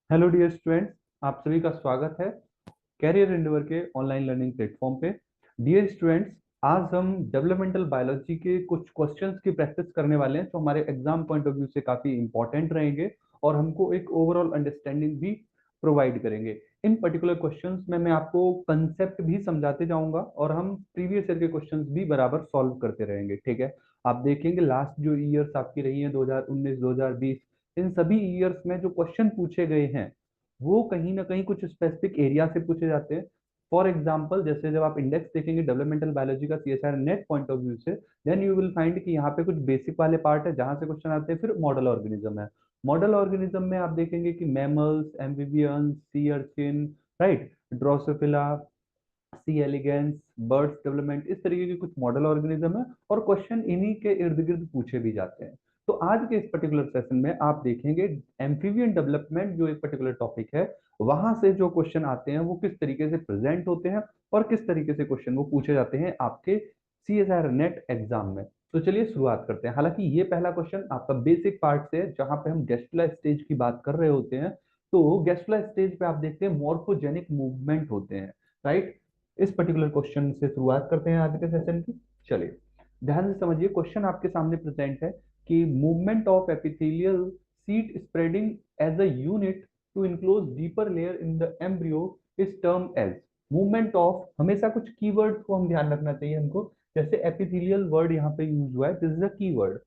Hello dear students, आप सभी का स्वागत है कैरियर एंडेवर के ऑनलाइन लर्निंग प्लेटफॉर्म पे। डियर स्टूडेंट्स, आज हम डेवलपमेंटल बायोलॉजी के कुछ क्वेश्चंस की प्रैक्टिस करने वाले हैं जो हमारे एग्जाम पॉइंट ऑफ व्यू से काफी इंपॉर्टेंट रहेंगे और हमको एक ओवरऑल अंडरस्टैंडिंग भी प्रोवाइड करेंगे। इन पर्टिकुलर क्वेश्चंस में मैं आपको कंसेप्ट भी समझाते जाऊंगा और हम प्रीवियस ईयर के क्वेश्चंस भी बराबर सॉल्व करते रहेंगे। ठीक है, आप देखेंगे लास्ट जो ईयर्स आपकी रही हैं 2019 2020, इन सभी ईयर्स में जो क्वेश्चन पूछे गए हैं वो कहीं ना कहीं कुछ स्पेसिफिक एरिया से पूछे जाते हैं। फॉर एग्जाम्पल, जैसे जब आप इंडेक्स देखेंगे डेवलपमेंटल बायोलॉजी का CSR net point of view से, देन यू विल फाइंड कि यहाँ पे कुछ बेसिक वाले पार्ट है जहां से क्वेश्चन आते हैं। फिर मॉडल ऑर्गेनिज्म है। मॉडल ऑर्गेनिज्म में आप देखेंगे कि mammals, amphibians, sea urchin, right, Drosophila, C elegans, birds development, इस तरीके के कुछ मॉडल ऑर्गेनिज्म है और क्वेश्चन इन्हीं के इर्द गिर्द पूछे भी जाते हैं। तो आज के इस पर्टिकुलर सेशन में आप देखेंगे एम्फीबियन डेवलपमेंट जो एक पर्टिकुलर टॉपिक है, वहां से जो क्वेश्चन आते हैं वो किस तरीके से प्रेजेंट होते हैं और किस तरीके से क्वेश्चन वो पूछे जाते हैं आपके सीएसआर नेट एग्जाम में। तो चलिए शुरुआत करते हैं। हालांकि ये पहला क्वेश्चन आपका बेसिक पार्ट से है जहां पे हम गेस्टुला स्टेज की बात कर रहे होते हैं। तो गेस्टुला स्टेज पे आप देखते हैं मॉर्फोजेनिक मूवमेंट होते हैं, राइट। इस पर्टिकुलर क्वेश्चन से शुरुआत करते हैं आज के सेशन की। चलिए ध्यान से समझिए, क्वेश्चन आपके सामने प्रेजेंट है कि movement of epithelial sheet spreading as a unit to enclose deeper layer in the embryo is term as. Movement of, हमेशा कुछ कीवर्ड्स को हम ध्यान रखना चाहिए हमको। जैसे एपिथेलियल वर्ड यहाँ पे यूज हुआ है, this is a keyword.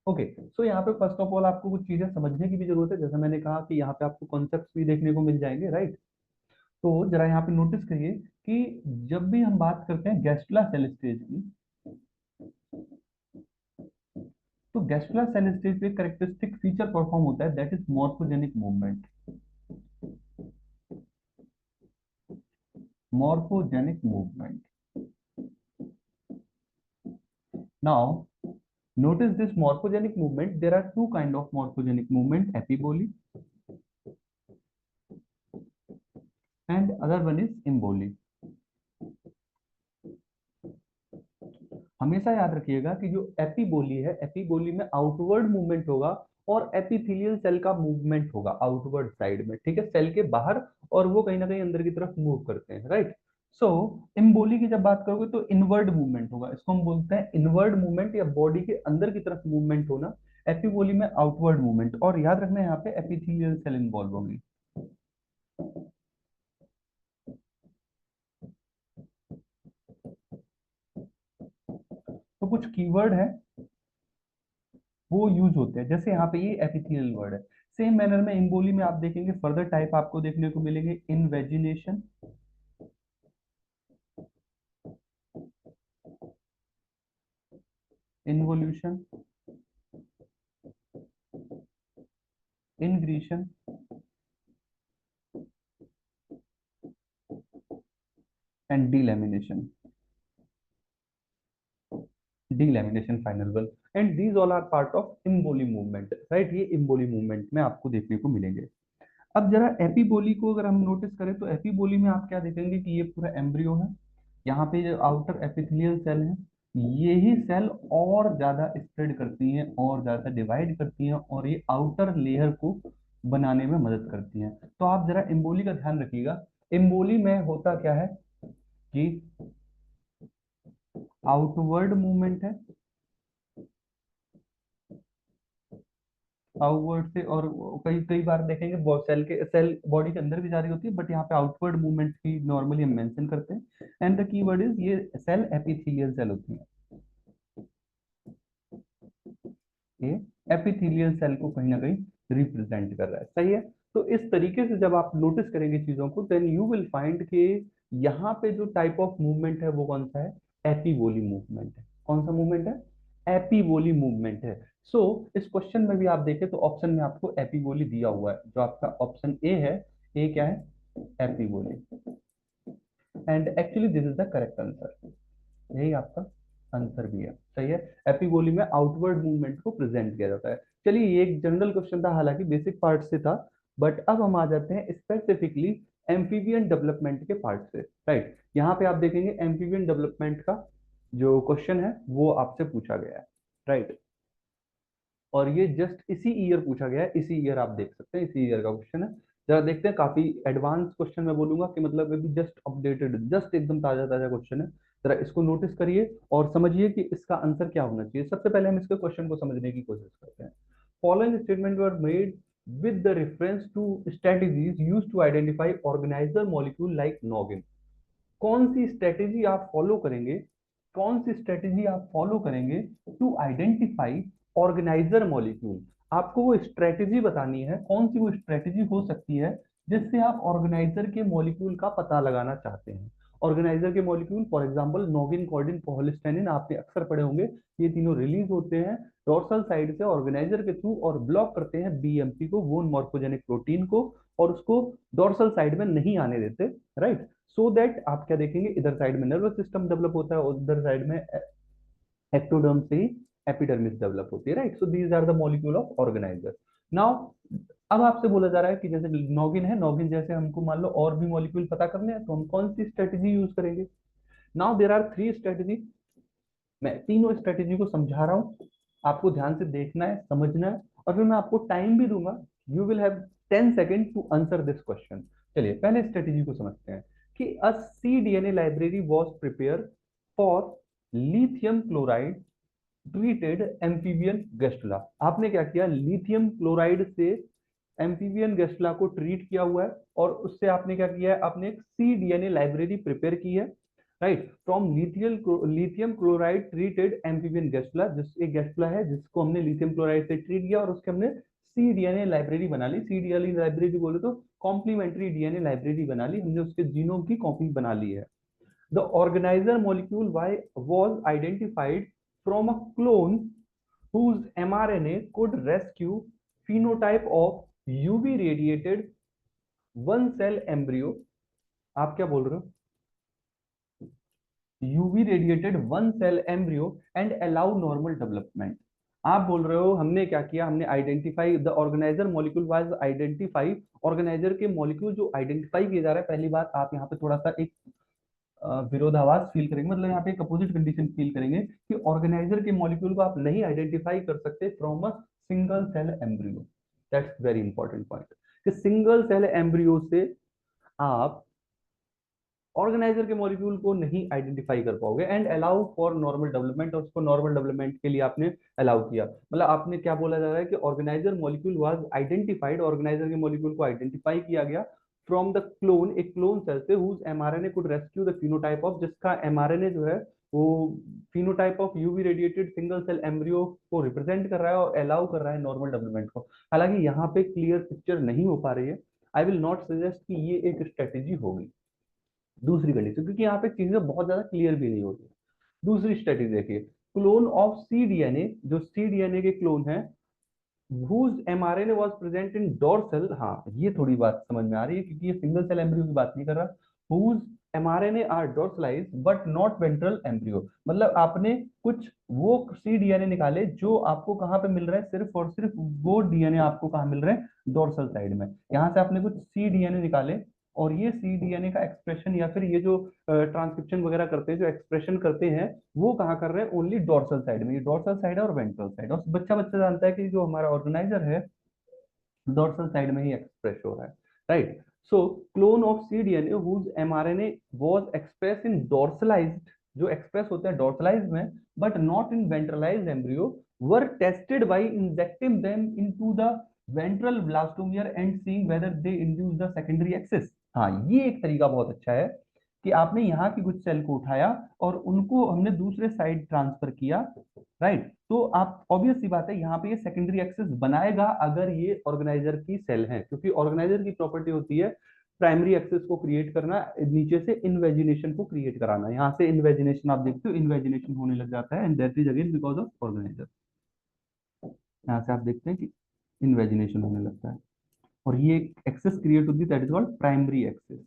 Okay, so यहाँ पे फर्स्ट ऑफ ऑल आपको कुछ चीजें समझने की भी जरूरत है। जैसे मैंने कहा कि यहाँ पे आपको कॉन्सेप्ट्स भी देखने को मिल जाएंगे, राइट। तो जरा यहाँ पे नोटिस करिए कि जब भी हम बात करते हैं गैस्ट्रोला सेल स्टेज की, तो गैस्ट्रोला सेल स्टेज पे करेक्टरिस्टिक फीचर परफॉर्म होता है, that is morphogenic movement. Morphogenic movement. Now notice this morphogenic movement. There are two kind of morphogenic movement, epiboly and other one is emboli. हमेशा याद रखिएगा कि जो एपीबोली है, epiboly में आउटवर्ड मूवमेंट होगा और एपिथेलियल सेल का मूवमेंट होगा आउटवर्ड साइड में, ठीक है, सेल के बाहर, और वो कहीं ना कहीं अंदर की तरफ मूव करते हैं, राइट। सो इम्बोली की जब बात करोगे तो इनवर्ड मूवमेंट होगा, इसको हम बोलते हैं इनवर्ड मूवमेंट या बॉडी के अंदर की तरफ मूवमेंट होना। एपीबोली में आउटवर्ड मूवमेंट, और याद रखना यहाँ पे एपिथेलियल सेल इन्वॉल्व होगी। तो कुछ कीवर्ड है वो यूज होते हैं, जैसे यहाँ पे ये एपिथेलियल वर्ड है। सेम मैनर में इम्बोली में आप देखेंगे फर्दर टाइप आपको देखने को मिलेंगे, invagination, involution, ingression and delamination. Delamination final one, and these all are part of emboly movement, right. ये इम्बोली मूवमेंट में आपको देखने को मिलेंगे। अब जरा एपीबोली को अगर हम नोटिस करें तो एपीबोली में आप क्या देखेंगे कि ये पूरा एम्ब्रियो है, यहाँ पे जो आउटर एपिथेलियल सेल है, यही सेल और ज्यादा स्प्रेड करती हैं और ज्यादा डिवाइड करती हैं और ये आउटर लेयर को बनाने में मदद करती हैं। तो आप जरा एम्बोली का ध्यान रखिएगा। एम्बोली में होता क्या है कि आउटवर्ड मूवमेंट है, आउटवर्ड से, और कई कई बार देखेंगे सेल के सेल बॉडी के अंदर भी जा रही होती है, बट यहाँ पे आउटवर्ड मूवमेंट की नॉर्मली हम मेंशन करते हैं। एंड द कीवर्ड इज, ये सेल एपिथेलियल सेल होती है, ये एपिथेलियल सेल को कहीं ना कहीं रिप्रेजेंट कर रहा है, सही है। तो इस तरीके से जब आप नोटिस करेंगे चीजों को, देन यू विल फाइंड कि यहाँ पे जो टाइप ऑफ मूवमेंट है वो कौन सा है, एपीवोली मूवमेंट है। कौन सा मूवमेंट है, एपीवोली मूवमेंट है। सो इस क्वेश्चन में भी आप देखें तो ऑप्शन में आपको एपीवोली दिया हुआ है, जो आपका ऑप्शन ए है। ए क्या है, epiboly, and actually this is the correct answer, यही आपका आंसर भी है, सही है। एपिगोली में आउटवर्ड मूवमेंट को प्रेजेंट किया जाता है। चलिए ये एक जनरल क्वेश्चन था, हालांकि बेसिक पार्ट से था, बट अब हम आ जाते हैं स्पेसिफिकली एम्फीबियन डेवलपमेंट के पार्ट से, राइट। यहाँ पे आप देखेंगे एम्फीबियन डेवलपमेंट का जो क्वेश्चन है वो आपसे पूछा गया है, राइट। और ये जस्ट इसी ईयर पूछा गया है, इसी ईयर आप देख सकते हैं, इसी ईयर का क्वेश्चन है। जरा देखते हैं, काफी एडवांस क्वेश्चन मैं बोलूंगा कि मतलब अभी जस्ट अपडेटेड, जस्ट एकदम ताजा ताजा क्वेश्चन है। जरा इसको नोटिस करिए और समझिए कि इसका आंसर क्या होना चाहिए। सबसे पहले हम इसके क्वेश्चन को समझने की कोशिश करते हैं। Following statement were made with the reference to strategies used to identify organizer molecule like noggin। कौन सी स्ट्रेटेजी आप फॉलो करेंगे, कौन सी स्ट्रेटेजी आप फॉलो करेंगे टू आइडेंटिफाई ऑर्गेनाइजर मॉलिक्यूल। आपको वो स्ट्रेटेजी बतानी है, कौन सी वो स्ट्रेटेजी हो सकती है जिससे आप ऑर्गेनाइजर के मॉलिक्यूल का पता लगाना चाहते हैं। ऑर्गेनाइजर के मॉलिक्यूल फॉर एग्जांपल नोगिन, कॉर्डिन, कोहोलिस्टेनिन, आपने अक्सर पढ़े होंगे। ये तीनों रिलीज होते हैं डोर्सल साइड से ऑर्गेनाइजर के थ्रू और ब्लॉक करते हैं बीएमपी को, वोन मॉर्फोजेनिक प्रोटीन को, और उसको डोर्सल साइड में नहीं आने देते, राइट। सो दैट आप क्या देखेंगे, इधर साइड में नर्वस सिस्टम डेवलप होता है और उधर साइड में एक्टोडर्म से ही एपिडर्मिस डेवलप होती है, right. So these are the molecule of organizer. Now अब आपसे बोला जा रहा है कि जैसे नॉगिन है, नॉगिन जैसे हमको मान लो और भी मॉलिक्यूल पता करने हैं, तो हम कौन सी स्ट्रेटेजी यूज करेंगे। Now there are three strategy. मैं तीनों स्ट्रेटेजी को समझा रहा हूँ, आपको ध्यान से देखना है, समझना है, और फिर मैं आपको टाइम भी दूंगा। You will have 10 second to answer this question. चलिए पहले स्ट्रेटेजी को समझते हैं कि a C DNA library was prepare for lithium chloride treated amphibian gastrula. आपने क्या किया, लिथियम क्लोराइड से एम्फीबियन गेस्टुला को ट्रीट किया हुआ है, और उससे आपने क्या किया है, आपने एक सी डीएनए लाइब्रेरी प्रिपेयर की है, right, from lithium chloride treated amphibian gastrula. जिस एक गेस्टुला है जिसको हमने लिथियम क्लोराइड से ट्रीट किया और उसके हमने सी डीएनए लाइब्रेरी बना ली। सी डीएनए लाइब्रेरी बोले तो कॉम्प्लीमेंट्री डीएनए लाइब्रेरी बना ली हमने, उसके जीनोम की कॉपी बना ली है। The organizer molecule Y was identified from a clone whose mRNA could rescue phenotype of UV radiated one cell embryo। आप क्या बोल रहे हो, UV radiated one cell embryo and allow normal development. आप बोल रहे हो हमने क्या किया, हमने identify the organizer molecule was identify. Organizer के मॉलिक्यूल जो आइडेंटिफाई किए जा रहे हैं, पहली बात आप यहाँ पे थोड़ा सा एक विरोधाभास फील करेंगे, मतलब यहाँ पे एक अपोजिट कंडीशन फील करेंगे कि ऑर्गेनाइजर के मॉलिक्यूल को आप नहीं आइडेंटिफाई कर सकते from a single cell embryo. That's very important point कि सिंगल सेल एम्ब्रियो से आप ऑर्गेनाइजर के मॉलिक्यूल को नहीं आइडेंटिफाई कर पाओगे and allow for normal development. और उसको नॉर्मल डेवलपमेंट के लिए आपने अलाउ किया, मतलब आपने क्या बोला जा रहा है कि organizer molecule was identified, organizer के मॉलिक्यूल को आइडेंटिफाई किया गया फ्रॉम द क्लोन, एक क्लोन सेल से whose mRNA could rescue the phenotype of, जिसका एमआरएनए जो है वो phenotype of UV radiated single cell embryo को रिप्रेजेंट कर रहा है और अलाउ कर रहा है नॉर्मल डेवलपमेंट को। हालांकि यहाँ पे क्लियर पिक्चर नहीं हो पा रही है, आई विल नॉट सजेस्ट कि ये एक स्ट्रेटेजी होगी। दूसरी कंडीशन, क्योंकि यहाँ पे चीजें बहुत ज्यादा क्लियर भी नहीं होती है। दूसरी स्ट्रेटेजी देखिए, क्लोन ऑफ सी डीएनए, जो सी डीएनए के क्लोन है whose mRNA was present in dorsal। हाँ ये थोड़ी बात समझ में आ रही है क्योंकि ये सिंगल सेल एम्ब्रियो की बात नहीं कर रहा। whose mRNA are dorsalized but not ventral embryo, मतलब आपने कुछ वो सी डीएनए निकाले जो आपको कहाँ पे मिल रहा है, सिर्फ और सिर्फ वो डीएनए आपको कहाँ मिल रहे हैं, डोर्सल साइड में। यहाँ से आपने कुछ सी डीएनए निकाले और ये सी डीएनए का एक्सप्रेशन या फिर ये जो ट्रांसक्रिप्शन वगैरह करते हैं, जो एक्सप्रेशन करते हैं, वो कहाँ कर रहे हैं, ओनली डोर्सल साइड में। ये डोर्सल साइड है और वेंट्रल साइड, और बच्चा बच्चा जानता है कि जो हमारा ऑर्गेनाइजर है डोर्सल साइड में ही एक्सप्रेस हो रहा है, right. So clone of C DNA whose mRNA was express in dorsalized, जो एक्सप्रेस होते हैं डोर्सलाइज्ड में but not in ventralized embryo, were tested by injecting them into the ventral blastomere and seeing whether they induce the secondary axis. हाँ ये एक तरीका बहुत अच्छा है कि आपने यहाँ की कुछ सेल को उठाया और उनको हमने दूसरे साइड ट्रांसफर किया, राइट। तो आप ऑब्वियस सी बात है यहाँ पे ये सेकेंडरी एक्सेस बनाएगा अगर ये ऑर्गेनाइजर की सेल है, क्योंकि ऑर्गेनाइजर की प्रॉपर्टी होती है प्राइमरी एक्सेस को क्रिएट करना, नीचे से इनवेजिनेशन को क्रिएट कराना। यहाँ से इनवेजिनेशन आप देखते हो, इनवेजिनेशन होने लग जाता है and that is again because of organiser. यहाँ से आप देखते हैं कि इनवेजिनेशन होने लगता है और ये एक्सेस क्रिएट होती है, that is called primary axis.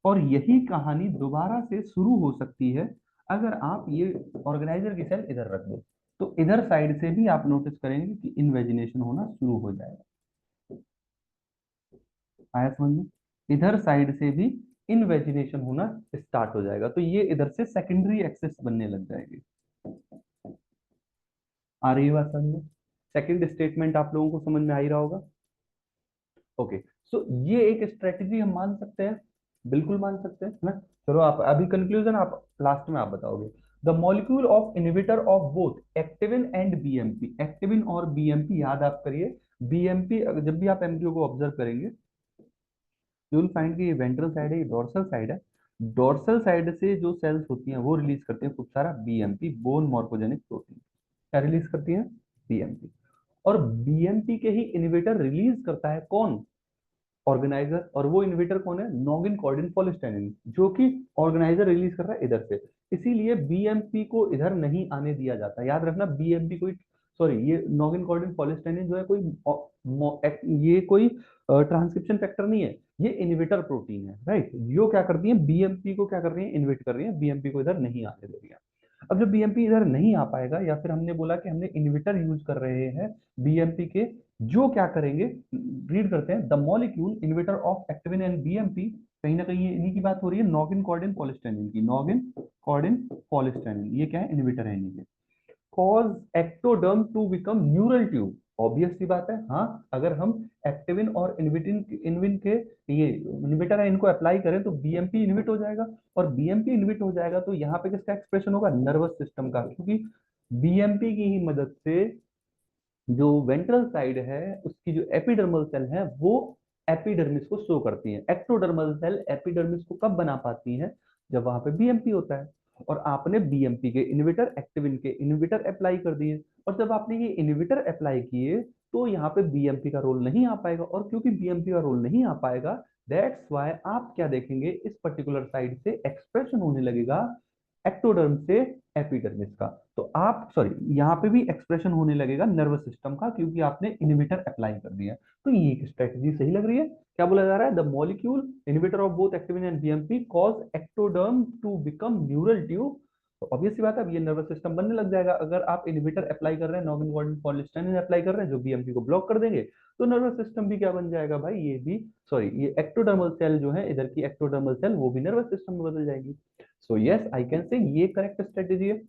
और यही कहानी दोबारा से शुरू हो सकती है अगर आप ये ऑर्गेनाइजर की सेल इधर रख दो, तो इधर साइड से भी आप नोटिस करेंगे कि इन्वेजिनेशन होना शुरू हो जाएगा। आया समझ में, इधर साइड से भी इन्वेजिनेशन होना स्टार्ट हो जाएगा, तो ये इधर से सेकेंडरी एक्सेस बनने लग जाएगी। आ रही है बात समझ में? सेकंड स्टेटमेंट आप लोगों को समझ में आ ही रहा होगा। ओके, सो ये एक स्ट्रेटजी हम मान सकते हैं, बिल्कुल मान सकते हैं, है ना? चलो आप अभी कंक्लूजन आप लास्ट में आप बताओगे। The molecule of inhibitor of both activin and BMP, activin और बीएमपी याद आप करिए। बीएमपी जब भी आप एमपीओ को ऑब्जर्व करेंगे, यू विल फाइंड कि ये वेंट्रल साइड है, ये डोर्सल साइड है। डोर्सल साइड से जो सेल्स होती हैं वो रिलीज करती हैं खूब सारा बीएमपी, बोन मॉर्फोजेनिक प्रोटीन। क्या रिलीज करती हैं? बीएमपी। और बीएमपी के ही इनहिबिटर रिलीज करता है कौन? ऑर्गेनाइजर। और वो इन्वेटर कौन है? नॉगिन कॉर्डिन पॉलिस्टाइनिन, जो कि ऑर्गेनाइजर रिलीज कर रहा है इधर से। इसीलिए बीएमपी को इधर नहीं आने दिया जाता। याद रखना, बीएमपी कोई, सॉरी, ये नॉगिन कॉर्डिन पॉलिस्टाइनिन जो है कोई ये कोई ट्रांसक्रिप्शन फैक्टर नहीं है, ये इन्वेटर प्रोटीन है, राइट? यो क्या करती है? बीएमपी को क्या कर रही है? इन्वेट कर रही है, बीएमपी को इधर नहीं आने दे रही है। अब जब बीएमपी इधर नहीं आ पाएगा, या फिर हमने बोला कि हमने इन्विटर यूज कर रहे हैं बीएमपी के, जो क्या करेंगे, रीड करते हैं। The molecule inhibitor of activin and BMP, कहीं ना कहीं ये इन्हीं की बात हो रही है, नॉगिन कॉर्डिन पॉलिस्टाइनिन की। नॉगिन कॉर्डिन पॉलिस्टाइनिन ये क्या है? इन्विटर है इन्हीं के। Cause ectoderm to become neural tube, obvious सी बात है। हाँ, अगर हम एक्टिविन और इनविटिन इनविन के ये इन्विटर है इनको अप्लाई करें तो बीएमपी इनविट हो जाएगा। और बीएमपी इनविट हो जाएगा तो यहाँ पे किसका एक्सप्रेशन होगा? नर्वस सिस्टम का, क्योंकि बीएमपी की ही मदद से जो वेंट्रल साइड है उसकी जो एपिडर्मल सेल है वो एपिडर्मिस को शो करती है। एक्टोडर्मल सेल एपिडर्मिस को कब बना पाती है? जब वहां पे बीएमपी होता है। और आपने बीएमपी के इनहिबिटर, एक्टिविन के इनहिबिटर अप्लाई कर दिए, और जब आपने ये इनहिबिटर अप्लाई किए तो यहाँ पे बीएमपी का रोल नहीं आ पाएगा। और क्योंकि बीएमपी का रोल नहीं आ पाएगा, दैट्स वाई आप क्या देखेंगे, इस पर्टिकुलर साइड से एक्सप्रेशन होने लगेगा एक्टोडर्म से एपिडर्मिस का। तो आप, सॉरी, यहाँ पे भी एक्सप्रेशन होने लगेगा नर्वस सिस्टम का, क्योंकि आपने इनहिबिटर अप्लाई कर दिया। तो ये एक स्ट्रेटजी सही लग रही है। क्या बोला जा रहा है? The molecule inhibitor of both activin and BMP cause ectoderm to become neural tube. तो ऑब्वियस सी बात है, अब ये नर्वस सिस्टम बनने लग जाएगा। अगर आप इनहिबिटर अप्लाई कर रहे हैं, नॉन इनवॉल्वेंट पॉलिस्टाइनिन अप्लाई कर रहे हैं जो बीएमपी को ब्लॉक कर देंगे, तो नर्वस सिस्टम भी क्या बन जाएगा भाई? ये भी, सॉरी, ये एक्टोडर्मल सेल जो है, इधर की एक्टोडर्मल सेल, वो भी नर्वस सिस्टम में बदल जाएगी। So yes, I can say ये करेक्ट स्ट्रेटेजी है।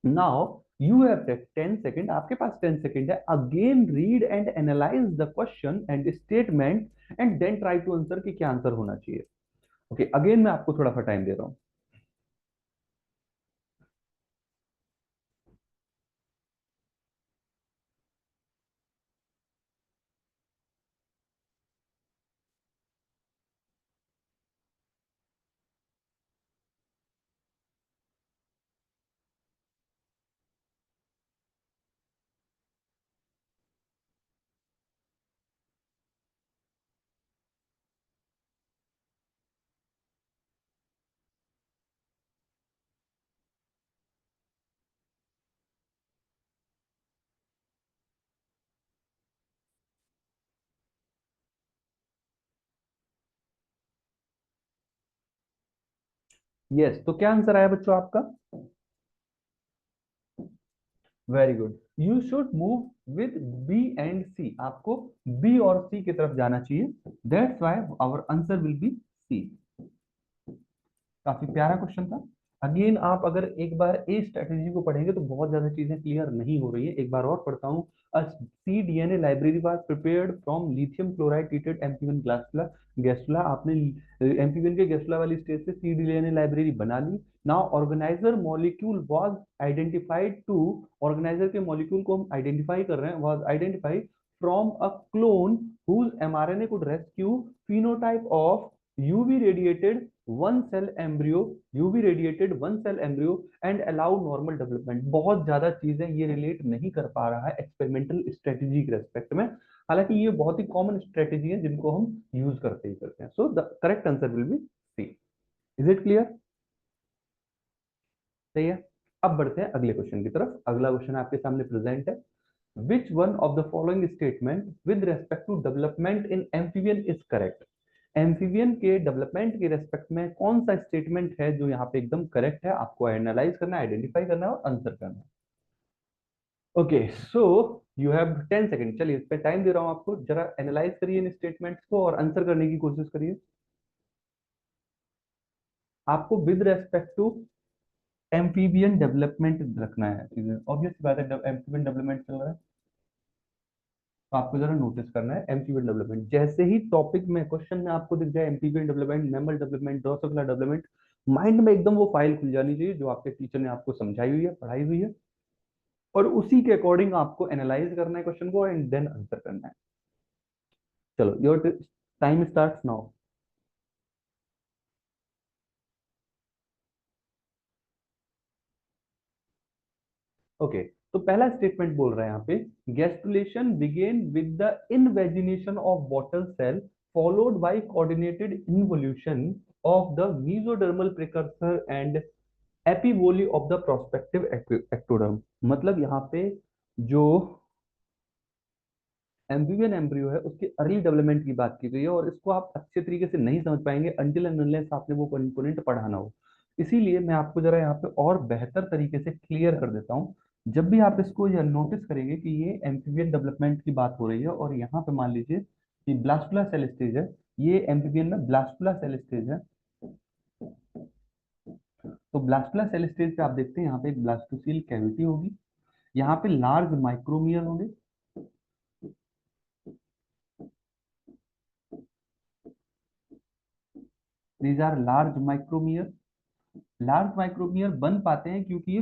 नाउ यू हैव 10 सेकेंड, आपके पास 10 सेकेंड है। Again read and analyse the question and statement and then try to answer कि क्या आंसर होना चाहिए। ओके, अगेन मैं आपको थोड़ा सा टाइम दे रहा हूं। यस, तो क्या आंसर आया बच्चों आपका? Very good. You should move with B and C, आपको बी और सी की तरफ जाना चाहिए। That's why our answer will be C. काफी प्यारा क्वेश्चन था। अगेन आप अगर एक बार ए स्ट्रेटेजी को पढ़ेंगे तो बहुत ज्यादा चीजें क्लियर नहीं हो रही है। एक बार और पढ़ता हूँ। A C DNA library was prepared from lithium chloride treated amphibian gastrula. Gastrula, आपने एम्फीबियन के गैस्ट्रुला वाली स्टेज से सी डीएनए लाइब्रेरी बना ली। Now organizer molecule was identified to, organizer के मॉलिक्यूल को हम आइडेंटिफाई कर रहे हैं, was identified from a clone whose mRNA could rescue phenotype of UV radiated one cell embryo, UV radiated one cell embryo and allow normal development. बहुत ज्यादा चीजें ये रिलेट नहीं कर पा रहा है एक्सपेरिमेंटल स्ट्रेटेजी के रेस्पेक्ट में, हालांकि ये बहुत ही कॉमन स्ट्रेटेजी है जिनको हम यूज करते ही करते हैं। So the correct answer will be C. Is it clear? सही है। अब बढ़ते हैं अगले क्वेश्चन की तरफ। अगला क्वेश्चन आपके सामने प्रेजेंट है। Which one of the following statement with respect to development in amphibian is correct? Amphibian के डेवलपमेंट के रेस्पेक्ट में कौन सा स्टेटमेंट है जो यहाँ पे एकदम करेक्ट है? आपको एनालाइज करना है, आइडेंटिफाई करना है और आंसर करना है। Okay, so you have 10 second. चलिए, इस पे टाइम दे रहा हूं आपको, जरा एनालाइज करिए इन स्टेटमेंट्स को और आंसर करने की कोशिश करिए। आपको with respect to amphibian development रखना है चीजें, ऑब्वियस बात है, एम्फीबियन डेवलपमेंट चल रहा है, तो आपको जरा नोटिस करना है एम्फीबियन डेवलपमेंट। जैसे ही टॉपिक में क्वेश्चन में आपको दिख जाए amphibian development, mammal development, Drosophila development, mind में एकदम वो फाइल खुल जानी चाहिए जो आपके टीचर ने आपको समझाई हुई है, पढ़ाई हुई है, और उसी के अकॉर्डिंग आपको एनालाइज करना है क्वेश्चन को एंड देन आंसर करना है। चलो, your time starts now. Okay, तो पहला स्टेटमेंट बोल रहा है यहाँ पे, gastrulation begin with the invagination of bottle cell followed by coordinated involution of the mesodermal precursor and epiboly of the prospective ectoderm. मतलब यहाँ पे जो एम्फीबियन एम्ब्रियो है उसकी अर्ली डेवलपमेंट की बात की गई है, और इसको आप अच्छे तरीके से नहीं समझ पाएंगे अनटिल एंड अनलेस आपने वो कंपोनेंट पढ़ाना हो। इसीलिए मैं आपको जरा यहाँ पे और बेहतर तरीके से क्लियर कर देता हूँ। जब भी आप इसको यह नोटिस करेंगे कि ये एम्फीबियन डेवलपमेंट की बात हो रही है, और यहाँ पे मान लीजिए कि ब्लास्टुला सेल स्टेज है, ये एम्फीबियन में ब्लास्टुला सेल स्टेज है, तो ब्लास्टुला सेल स्टेज पे आप देखते हैं यहाँ पे एक ब्लास्टोसील कैविटी होगी, यहाँ पे लार्ज माइक्रोमियर होंगे, दीज आर लार्ज माइक्रोमियर। लार्ज माइक्रोमियर बन पाते हैं क्योंकि ये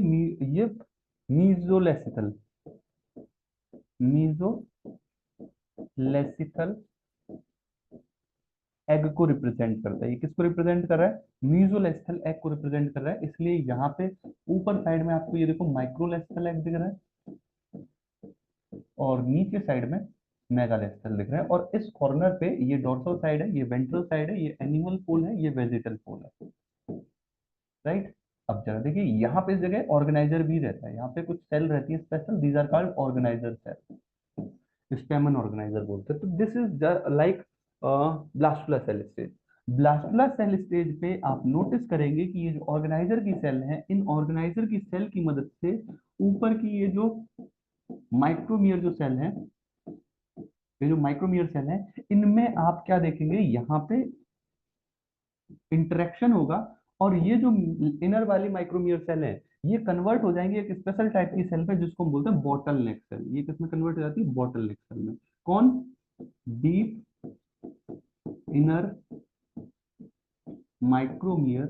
मीजोलेसिथल मीजोलेसिथल एग को रिप्रेजेंट करता है। ये किसको रिप्रेजेंट कर रहा है? मीजोलेसिथल एग को रिप्रेजेंट कर रहा है, इसलिए यहाँ पे ऊपर साइड में आपको ये देखो माइक्रोलेसिथल एग दिख रहा है, और नीचे साइड में मेगालेसिथल दिख रहा है, और इस कॉर्नर पे ये डोर्सल साइड है, ये वेंट्रल साइड है, ये एनिमल पोल है, ये वेजिटल पोल है, राइट। अब जरा देखिए यहाँ पे इस जगह ऑर्गेनाइजर भी रहता है, यहाँ पे कुछ सेल रहती है special, these are called organiser cell, Spemann organiser बोलते हैं। तो this is like blastula cell stage. Blastula cell stage पे आप नोटिस करेंगे कि ये जो ऑर्गेनाइजर की सेल है, इन ऑर्गेनाइजर की सेल की मदद से ऊपर की ये जो माइक्रोमियर जो सेल है, ये जो माइक्रोमियर सेल है, इनमें आप क्या देखेंगे, यहाँ पे इंटरेक्शन होगा, और ये जो इनर वाली माइक्रोमियर सेल है ये कन्वर्ट हो जाएंगे एक स्पेशल टाइप की सेल पे जिसको हम बोलते हैं बॉटल नेक सेल। ये किसमें कन्वर्ट हो जाती है? बॉटल नेक सेल में। कौन? Deep inner micromere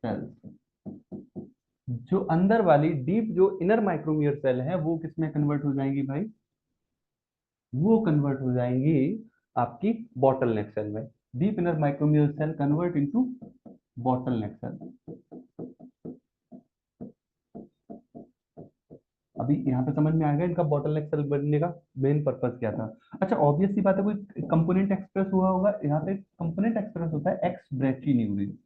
cell. जो अंदर वाली डीप जो इनर माइक्रोमियर सेल है वो किसमें कन्वर्ट हो जाएंगी भाई? वो कन्वर्ट हो जाएंगी आपकी बॉटल नेक सेल में। Deep inner micromere cell convert into bottle neck cell. अभी यहाँ पे समझ में आएगा इनका बॉटल नेक सेल बनने का मेन पर्पस क्या था। अच्छा, ऑब्वियस सी बात है, कोई कंपोनेंट एक्सप्रेस हुआ होगा, यहाँ पे कंपोनेंट एक्सप्रेस होता है एक्स ब्रेचिन्यूरिन,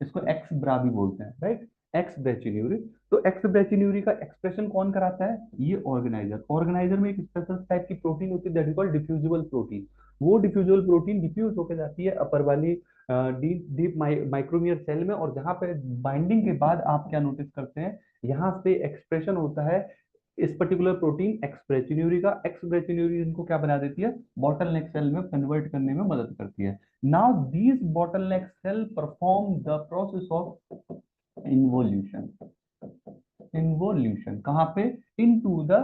इसको एक्स ब्रा भी बोलते हैं, राइट, एक्स ब्रेचिन्यूरी। तो एक्स ब्रेचिन्यूरी का एक्सप्रेशन कौन कराता है? ये ऑर्गेनाइजर। ऑर्गेनाइजर में एक स्पेशल टाइप की प्रोटीन होती है that is called diffusible protein. वो डिफ्यूजिबल प्रोटीन डिफ्यूज होकर जाती है अपर वाली डीप डीप माइक्रोमियर सेल में, और जहां पे बाइंडिंग के बाद आप क्या नोटिस करते हैं, यहाँ पे एक्सप्रेशन होता है इस पर्टिकुलर प्रोटीन एक्स ब्रेचिन्यूरी का। एक्स ब्रेचिन्यूरी इनको क्या बना देती है? बॉटल नेक सेल में कन्वर्ट करने में मदद करती है। Now these bottleneck cell perform the process of involution। involution कहाँ पे? Into the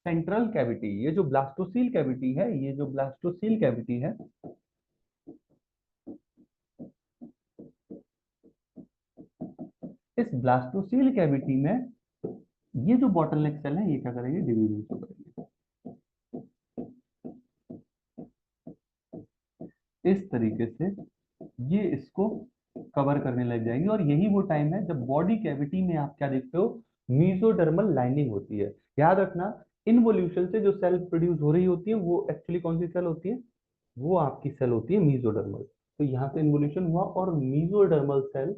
central cavity. ये जो ब्लास्टोसील कैविटी है, ये जो ब्लास्टोसील कैविटी है, इस ब्लास्टोसील कैविटी में ये जो बॉटलनेक सेल है ये क्या करेंगे? डिवीजन करेंगे इस तरीके से, ये इसको कवर करने लग जाएंगे, और यही वो टाइम है जब बॉडी कैविटी में आप क्या देखते हो? मीजोडर्मल लाइनिंग होती है। याद रखना, इनवोल्यूशन से जो सेल प्रोड्यूस हो रही होती है वो एक्चुअली कौन सी सेल होती है? वो आपकी सेल होती है मीजोडर्मल। तो यहाँ से इन्वोल्यूशन हुआ, और मीजोडर्मल सेल,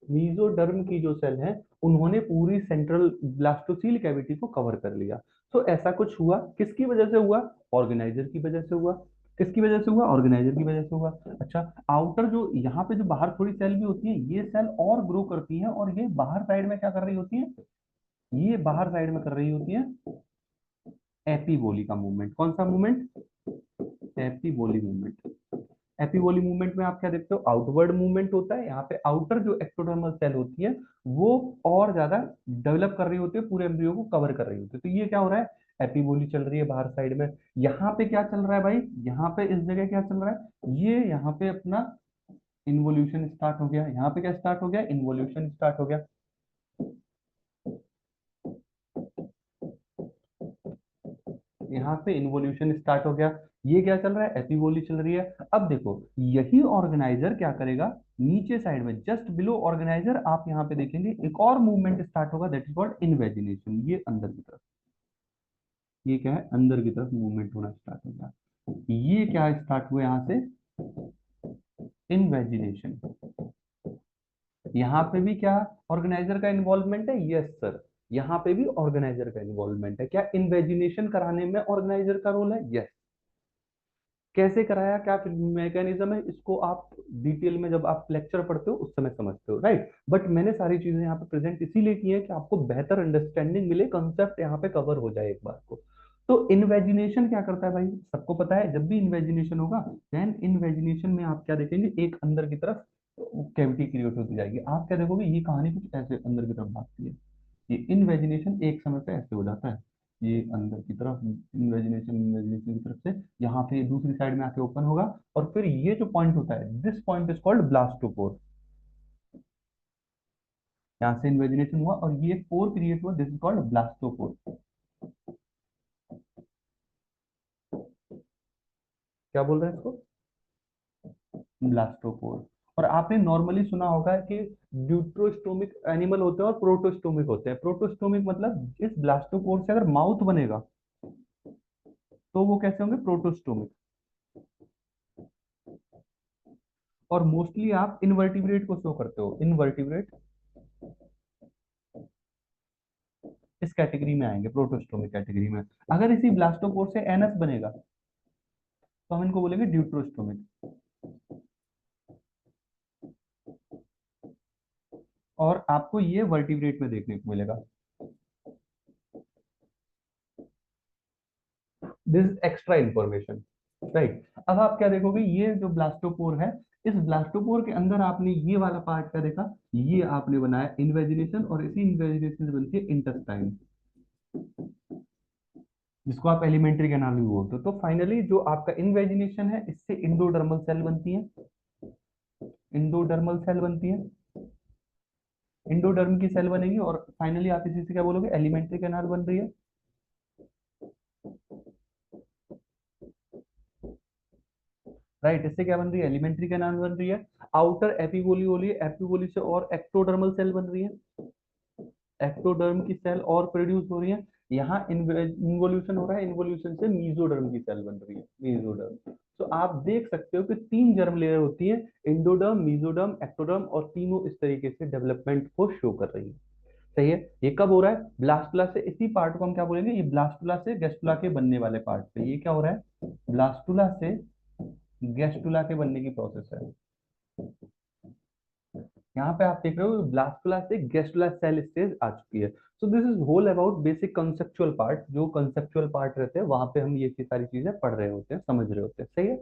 मीजोडर्म की जो सेल है, उन्होंने पूरी सेंट्रल ब्लास्टोसील कैविटी को कवर कर लिया। तो ऐसा कुछ हुआ, किसकी वजह से हुआ? ऑर्गेनाइजर की वजह से हुआ। किसकी वजह से हुआ? ऑर्गेनाइजर की वजह से हुआ। अच्छा, आउटर जो यहाँ पे जो बाहर थोड़ी सेल भी होती है, ये सेल और ग्रो करती है, और ये बाहर साइड में क्या कर रही होती है? ये बाहर साइड में कर रही होती है एपीबोली का मूवमेंट। कौन सा movement? Epiboly movement. Epiboly movement में आप क्या देखते हो, आउटवर्ड मूवमेंट होता है। यहाँ पे आउटर जो एक्टोडर्मल सेल होती है वो और ज्यादा डेवलप कर रही होती है, पूरे एम्ब्रियो को कवर कर रही होती है। तो ये क्या हो रहा है, एपीवोली चल रही है बाहर साइड में। यहाँ पे क्या चल रहा है भाई, यहाँ पे इस जगह क्या चल रहा है, ये यहाँ पे अपना इन्वोल्यूशन स्टार्ट हो गया। यहाँ पे क्या स्टार्ट हो गया, इन्वोल्यूशन स्टार्ट हो गया। यहाँ पे इन्वोल्यूशन स्टार्ट हो गया। ये क्या चल रहा है, एपीवोली चल रही है। अब देखो यही ऑर्गेनाइजर क्या करेगा, नीचे साइड में जस्ट बिलो ऑर्गेनाइजर आप यहाँ पे देखेंगे एक और मूवमेंट स्टार्ट होगा, दैट इज कॉल्ड इन्वेजिनेशन। ये अंदर की तरफ, ये क्या है, अंदर की तरफ मूवमेंट होना स्टार्ट हो गया। ये क्या स्टार्ट हुआ यहाँ से, इन्वेजिनेशन। यहाँ पे भी क्या ऑर्गेनाइजर का इन्वॉल्वमेंट है, यस सर, यहाँ पे भी ऑर्गेनाइजर का इन्वॉल्वमेंट है। क्या इन्वेजिनेशन कराने में ऑर्गेनाइजर का रोल है, यस। कैसे कराया, क्या मैकेनिज्म है, इसको आप डिटेल में जब आप लेक्चर पढ़ते हो उस समय समझते हो, राइट। बट मैंने सारी चीजें यहाँ पे प्रेजेंट इसीलिए की है कि आपको बेहतर अंडरस्टैंडिंग मिले, कंसेप्ट यहाँ पे कवर हो जाए एक बार को। तो इन्वेजिनेशन क्या करता है भाई, सबको पता है, जब भी इन्वेजिनेशन होगा देन इन्वेजिनेशन में आप क्या देखेंगे, एक अंदर की तरफ कैविटी क्रिएट होती जाएगी। आप क्या देखोगे, ये कहानी कुछ ऐसे अंदर की तरफ भागती है। ये इन्वेजिनेशन एक समय पे ऐसे हो जाता है, ये अंदर की तरफ इन्वेजिनेशन, इन्वेजिनेशन की तरफ से यहाँ पे दूसरी साइड में आके ओपन होगा। और फिर ये जो पॉइंट होता है, this point is called blastopore. यहाँ से इन्वेजिनेशन हुआ और ये पोर क्रिएट हुआ, दिस इज कॉल्ड ब्लास्टोपोर। क्या बोल रहे हैं इसको, ब्लास्टोपोर। और आपने नॉर्मली सुना होगा कि ड्यूट्रोस्टोमिक एनिमल होते हैं और प्रोटोस्टोमिक होते हैं। प्रोटोस्टोमिक मतलब इस ब्लास्टोपोर से अगर माउथ बनेगा तो वो कैसे होंगे, प्रोटोस्टोमिक। और मोस्टली आप इनवर्टिब्रेट को शो करते हो, इनवर्टिब्रेट इस कैटेगरी में आएंगे, प्रोटोस्टोमिक कैटेगरी में। अगर इसी ब्लास्टोपोर से एनस बनेगा तो हम इनको बोलेंगे ड्यूट्रोस्टोमिक। और आपको ये वर्टिब्रेट में देखने को मिलेगा। This extra information, right. अब आप क्या देखोगे, ये जो ब्लास्टोपोर है, इस ब्लास्टोपोर के अंदर आपने ये वाला पार्ट क्या देखा, ये आपने बनाया इन्वेजिनेशन, और इसी इन्वेजिनेशन से बनती है इंटेस्टाइन, जिसको आप एलिमेंट्री कैनाल भी बोलते हो। तो फाइनली जो आपका इन्वेजिनेशन है, इससे इंडोडर्मल सेल बनती है, इंडोडर्मल सेल बनती है, इंडोडर्म की सेल बनेगी। और फाइनली आप इसी से क्या बोलोगे, एलिमेंट्री कैनाल बन रही है, राइट। इससे क्या बन रही है, एलिमेंट्री कैनाल बन रही है। आउटर एपिगोली हो रही है, एपिगोली से और एक्टोडर्मल सेल बन रही है, एक्टोडर्म की सेल और प्रोड्यूस हो रही है। यहाँ इन्वोल्यूशन हो रहा है, इन्वोल्यूशन से मीजोडर्म की सेल बन रही है, मीजोडर्म। तो आप देख सकते हो कि तीन जर्म लेयर होती है, इंडोडर्म, मीजोडर्म, एक्टोडर्म, और तीनों इस तरीके से डेवलपमेंट को शो कर रही है। सही है। ये कब हो रहा है, ब्लास्टुला से। इसी पार्ट को हम क्या बोलेंगे, ये ब्लास्टुला से गैस्टुला के बनने वाले पार्ट पे ये क्या हो रहा है, ब्लास्टुला से गैस्टुला के बनने की प्रोसेस है। यहाँ पे आप देख रहे हो ब्लास्टुला से गेस्टुला सेल स्टेज आ चुकी है। So this is whole about basic conceptual part. जो कंसेप्चुअल पार्ट रहते हैं वहां पे हम ये सारी चीजें पढ़ रहे होते हैं, समझ रहे होते हैं। सही है।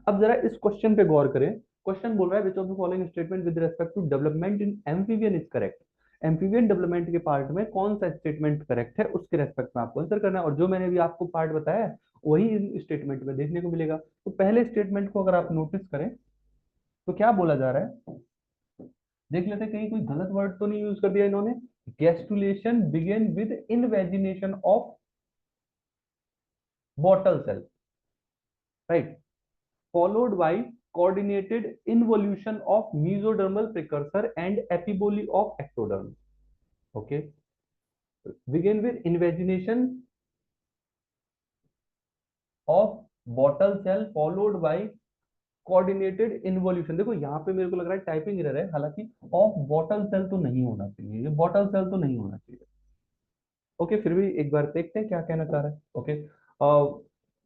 अब जरा इस क्वेश्चन पे गौर करें। क्वेश्चन बोल रहा है, which of the following statement with respect to development in amphibian is correct. Amphibian development के पार्ट में कौन सा स्टेटमेंट करेक्ट है, उसके रेस्पेक्ट में आपको आंसर करना है। और जो मैंने भी आपको पार्ट बताया है वही इन स्टेटमेंट में देखने को मिलेगा। तो पहले स्टेटमेंट को अगर आप नोटिस करें तो क्या बोला जा रहा है, देख लेते हैं कहीं कोई गलत वर्ड तो नहीं यूज कर दिया इन्होंने। Gastrulation begin with invagination of bottle cell, right, followed by coordinated involution of mesodermal precursor and epiboly of ectoderm. Okay, begin with invagination of bottle cell followed by coordinated involution. देखो यहाँ पे मेरे को लग रहा है टाइपिंग एरर है, हालांकि ऑफ बॉटल सेल तो नहीं होना चाहिए, ये बॉटल सेल तो नहीं होना चाहिए। ओके, फिर भी एक बार देखते हैं क्या कहना चाह रहा है। ओके,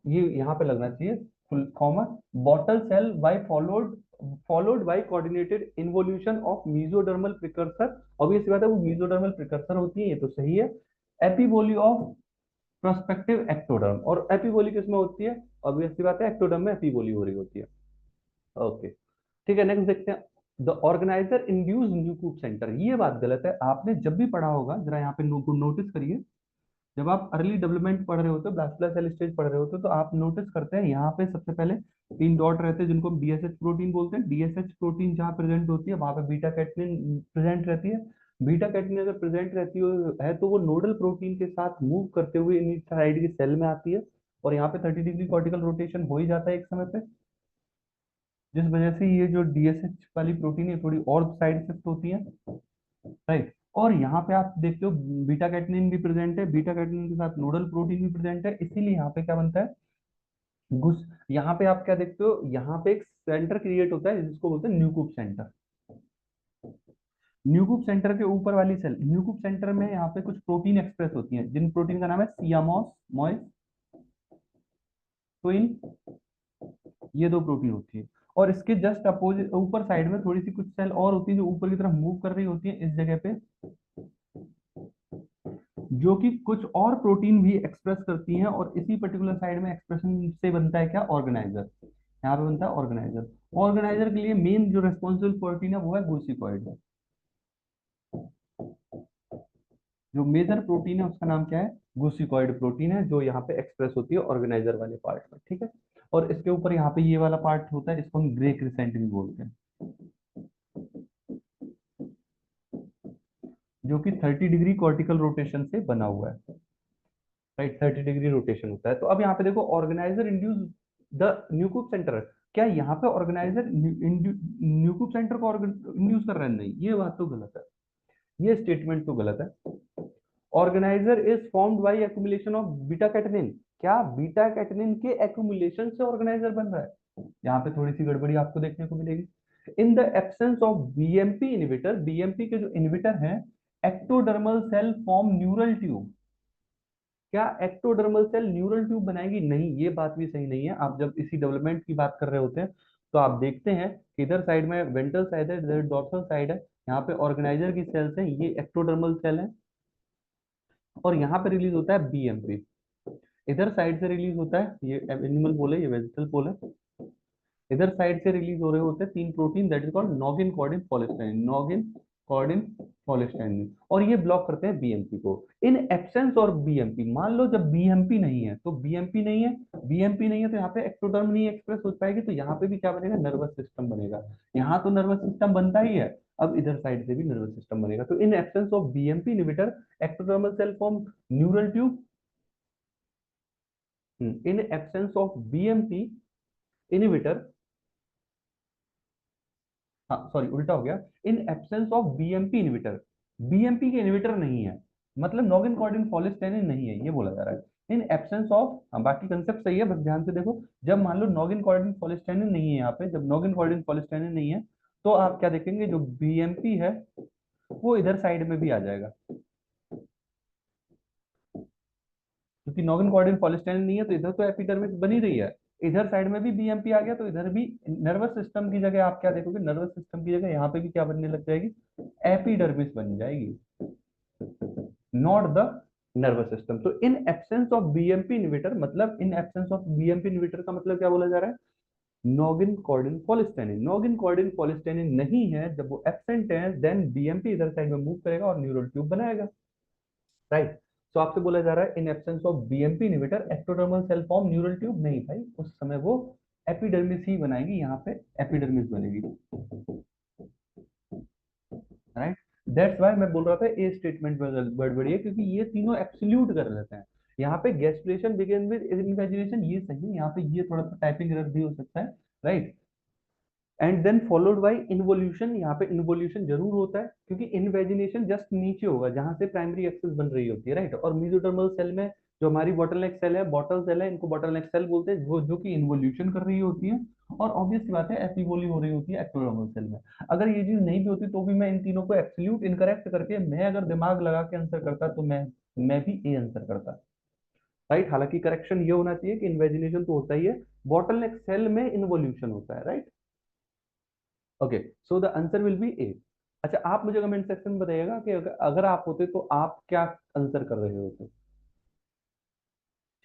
ये यहाँ पे लगना चाहिए full comma, bottle cell by followed by coordinated involution of mesodermal precursor. Obvious बात है वो मीजोडर्मल प्रिकर्सर होती है, ये तो सही है। एपिबोली ऑफ प्रोस्पेक्टिव एक्टोडर्म, और एपिबोली किसमें होती है, ऑब्वियस बात है एक्टोडर्म में एपिबोली हो रही होती है। ओके, ठीक है, नेक्स्ट देखते हैं। The organiser induce nuclear centre, ये बात गलत है। आपने जब भी पढ़ा होगा, जरा यहाँ पे नोटिस करिए, जब आप अर्ली डेवलपमेंट पढ़ रहे होते हो, ब्लास्टोला सेल स्टेज पढ़ रहे होते हो, तो आप नोटिस करते हैं यहाँ पे सबसे पहले तीन डॉट रहते हैं जिनको हम डीएसएच प्रोटीन बोलते हैं। डीएसएच प्रोटीन जहाँ प्रेजेंट होती है वहां पे बीटा कैटनिन प्रेजेंट रहती है। बीटा कैटनिन अगर प्रेजेंट रहती है तो वो नोडल प्रोटीन के साथ मूव करते हुए इन साइड की सेल में आती है, और यहाँ पे 30 डिग्री कॉर्टिकल रोटेशन हो ही जाता है एक समय पे, जिस वजह से ये जो डीएसएच वाली प्रोटीन है थोड़ी और साइड शिफ्ट होती है, राइट। और यहाँ पे आप देखते हो बीटा कैटनिन भी प्रेजेंट है, बीटा कैटनिन के साथ नोडल प्रोटीन भी प्रेजेंट है, इसीलिए यहाँ पे क्या बनता है, घुस, यहाँ पे आप क्या देखते हो, यहाँ पे एक सेंटर क्रिएट होता है जिसको बोलते हैं न्यूक्लियर सेंटर। न्यूक्लियर सेंटर के ऊपर वाली सेल, न्यूक्लियर सेंटर में यहाँ पे कुछ प्रोटीन एक्सप्रेस होती हैं, जिन प्रोटीन का नाम है सियामोस मॉइस ट्विन, ये दो प्रोटीन होती है। और इसके जस्ट अपोजिट ऊपर साइड में थोड़ी सी कुछ सेल और होती है जो ऊपर की तरफ मूव कर रही होती है इस जगह पे, जो कि कुछ और प्रोटीन भी एक्सप्रेस करती हैं, और इसी पर्टिकुलर साइड में एक्सप्रेशन से बनता है क्या, ऑर्गेनाइजर। यहाँ पे बनता है ऑर्गेनाइजर। ऑर्गेनाइजर के लिए मेन जो रेस्पॉन्सिबल प्रोटीन है वो है ग्लूसिकॉइड। जो मेजर प्रोटीन है उसका नाम क्या है, ग्लूसिकॉइड प्रोटीन है, जो यहाँ पे एक्सप्रेस होती है ऑर्गेनाइजर वाले पार्ट में, ठीक है। और इसके ऊपर यहाँ पे ये वाला पार्ट होता है, इसको हम ग्रे क्रिसेंट भी बोलते हैं, जो कि 30 डिग्री कॉर्टिकल रोटेशन से बना हुआ है, राइट। 30 डिग्री रोटेशन होता है। तो अब यहाँ पे देखो, organiser induce the nuclear centre, क्या यहाँ पे ऑर्गेनाइजर न्यूक्लियर सेंटर को इंड्यूस कर रहा है, नहीं, ये बात तो गलत है, ये स्टेटमेंट तो गलत है। Organiser is formed by accumulation of beta catenin, क्या बीटा कैटनिन के एक्यूमुलेशन से ऑर्गेनाइजर बन रहा है, यहाँ पे थोड़ी सी गड़बड़ी आपको देखने को मिलेगी। In the absence of BMP inhibitor, BMP के जो इनहिबिटर हैं, ectodermal cell form neural tube, क्या एक्टोडर्मल सेल न्यूरल ट्यूब बनाएगी, नहीं, ये बात भी सही नहीं है। आप जब इसी डेवलपमेंट की बात कर रहे होते हैं तो आप देखते हैं कि इधर साइड में वेंट्रल साइड है, इधर डॉर्सल साइड है, यहाँ पे ऑर्गेनाइजर की सेल्स हैं, ये एक्टोडर्मल सेल है, और यहाँ पे रिलीज होता है बीएमपी, इधर साइड से रिलीज होता है, ये एनिमल पोल है, ये वेजिटल पोल है, इधर साइड से रिलीज हो रहे होते हैं तीन protein, that is called noggin chordin follistatin, noggin chordin follistatin, और ये ब्लॉक करते हैं बीएमपी को। इन एब्सेंस और बीएमपी, मान लो जब बीएमपी नहीं है तो बीएमपी नहीं है, बीएमपी नहीं है तो यहाँ पे एक्टोडर्म नहीं एक्सप्रेस हो पाएगी, तो यहाँ पे भी क्या बनेगा, नर्वस सिस्टम बनेगा। यहाँ तो नर्वस सिस्टम बनता ही है, अब इधर साइड से भी नर्वस सिस्टम बनेगा। तो in absence of BMP inhibitor, ectodermal cell form neural tube, in absence of BMP inhibitor, हाँ सॉरी उल्टा हो गया, in absence of BMP inhibitor, BMP के इनहिबिटर नहीं है, मतलब नॉगिन कॉर्डिन पॉलिस्टाइनिन नहीं है, ये बोला जा रहा है। इन एब्सेंस ऑफ, हाँ बाकी कंसेप्ट सही है, बस ध्यान से देखो, जब मान लो नॉगिन कॉर्डिन पॉलिस्टाइनिन नहीं है यहाँ पे, जब नॉगिन कॉर्डिन पॉलिस्टाइनिन नहीं है, तो आप क्या देखेंगे, जो बीएमपी है वो इधर साइड में भी आ जाएगा, क्योंकि नॉर्गन कॉर्डिन पॉलिस्टाइनिन नहीं है तो इधर तो एपिडर्मिस बनी रही है, इधर साइड में भी बीएमपी आ गया तो इधर भी नर्वस सिस्टम की जगह आप क्या देखोगे, नर्वस सिस्टम की जगह यहाँ पे भी क्या बनने लग जाएगी, एपिडर्मिस बन जाएगी, नॉट द नर्वस सिस्टम। तो in absence of BMP inhibitor, मतलब in absence of BMP inhibitor का मतलब क्या बोला जा रहा है, नॉगिन कॉर्डिन पॉलिस्टाइनिन, नॉगिन कॉर्डिन पॉलिस्टाइनिन नहीं है, जब वो एब्सेंट है देन बीएमपी इधर साइड में मूव करेगा और न्यूरल ट्यूब बनाएगा, राइट। तो आपसे बोला जा रहा है in absence of BMP inhibitor ectodermal cell form neural tube, नहीं भाई, उस समय वो एपिडर्मिस ही बनाएगी, यहाँ पे एपिडर्मिस बनेगी, राइट। दैट्स व्हाई मैं बोल रहा था ए स्टेटमेंट गड़बड़ी है, क्योंकि ये तीनों एब्सोल्यूट कर लेते हैं। यहाँ पे गैस्ट्रेशन बिगिन विद इन्वेजिनेशन, ये सही है, यहाँ पे ये थोड़ा सा टाइपिंग एरर भी हो सकता है, right. And then followed by involution, यहाँ पे इन्वोल्यूशन जरूर होता है, क्योंकि इन्वेजिनेशन जस्ट नीचे होगा जहां से प्राइमरी एक्सेस बन रही होती है, राइट। और मेसोडर्मल सेल में जो हमारी बॉटलनेक सेल है, बॉटल सेल है, इनको बॉटलनेक सेल बोलते हैं, वो जो कि इन्वोल्यूशन कर रही होती है, और ऑब्वियस सी बात है एपिवोली हो रही होती है एक्टोडर्मल सेल में। अगर ये चीज नहीं भी होती तो भी मैं इन तीनों को एब्सोल्यूट इनकरेक्ट करके, मैं अगर दिमाग लगा के आंसर करता तो मैं भी ए आंसर करता, राइट। हालांकि करेक्शन ये होना चाहिए कि इन्वेजिनेशन तो होता ही है, बॉटलनेक सेल में इन्वोल्यूशन होता है, right. Okay, so the answer will be A. अच्छा, आप मुझे कमेंट सेक्शन में बताइएगा कि अगर आप होते तो आप क्या आंसर कर रहे होते।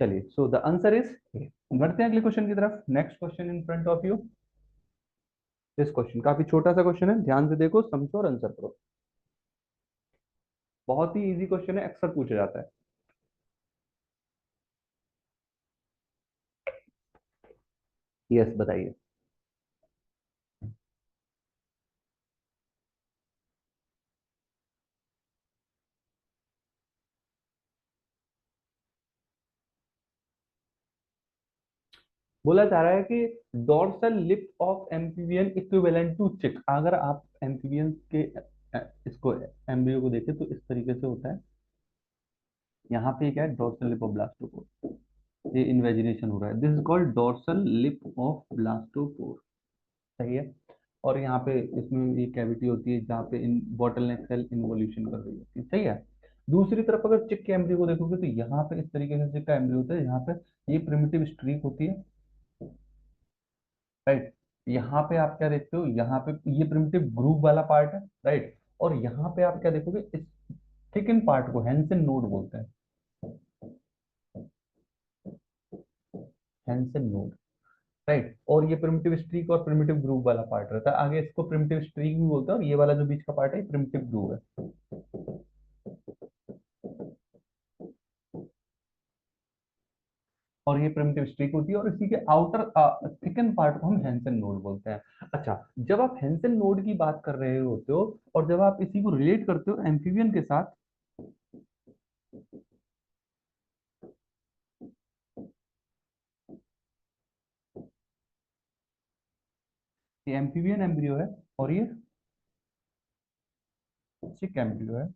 चलिए, सो द आंसर इज ए। बढ़ते हैं अगले क्वेश्चन की तरफ, next question in front of you. This question काफी छोटा सा क्वेश्चन है, ध्यान से देखो, समझो और आंसर करो। बहुत ही इजी क्वेश्चन है, अक्सर पूछा जाता है। यस, बताइए। बोला जा रहा है कि dorsal lip of amphibian equivalent to chick. अगर आप एम्फीबियंस के इसको एम्ब्रियो को देखें तो इस तरीके से होता है। यहाँ पे क्या है, डोर्सल लिप ऑफ ब्लास्टोपोर, ये इन्वेजिनेशन हो रहा है। This is called dorsal lip of blastopore. सही है। और यहाँ पे इसमें ये कैविटी होती है जहाँ पे इन बॉटलनेक सेल इन्वोल्यूशन कर रही होती है। सही है। दूसरी तरफ अगर चिक के एम्ब्रियो को देखोगे तो यहाँ पे इस तरीके से चिक का एम्ब्रियो होता है, यहाँ पे ये प्रिमिटिव स्ट्रीक होती है। राइट। यहाँ पे आप क्या देखते हो, यहाँ पे ये प्रिमिटिव ग्रूव वाला पार्ट है। राइट। और यहाँ पे आप क्या देखोगे, इस थिकन पार्ट को हैंसन नोड बोलते हैं। Hensen node. राइट। और ये प्रिमिटिव स्ट्रीक और प्रिमिटिव ग्रूव वाला पार्ट रहता है। आगे इसको प्रिमिटिव स्ट्रीक भी बोलते हैं, और ये वाला जो बीच का पार्ट है प्रिमिटिव ग्रूव है। और ये प्रिमिटिव स्ट्रीक होती है, और इसी के आउटर थिकन पार्ट को हम हैंसन नोड बोलते हैं। अच्छा, जब आप हैंसन नोड की बात कर रहे होते हो और जब आप इसी को रिलेट करते हो एम्फीबियन के साथ, ये एम्फीबियन एम्ब्रियो है और ये चिक एम्ब्रियो है।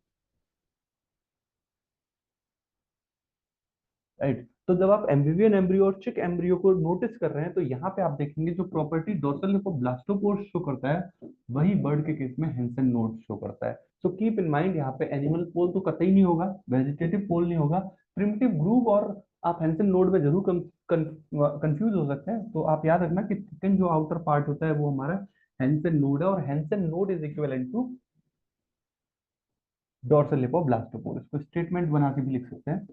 राइट। तो जब आप एम्फीबियन एम्ब्रियो और चिक एम्ब्रियो को नोटिस कर रहे हैं तो यहाँ पे आप देखेंगे जो प्रॉपर्टी डोर्सल लिपोब्लास्टोपोर शो करता है वही बर्ड के केस में हेंसन नोड शो करता है। सो कीप इन माइंड, यहाँ पे एनिमल पोल तो कतई नहीं होगा, वेजिटेटिव पोल नहीं होगा, प्रिमिटिव ग्रुप, और आप हेंसन नोड में जरूर कंफ्यूज हो सकते हैं। तो आप याद रखना कि थिकन जो आउटर पार्ट होता है वो हमारा हेंसन नोड है, और Hensen node is equivalent to dorsal lip of blastopore. इसको स्टेटमेंट बना के भी लिख सकते हैं।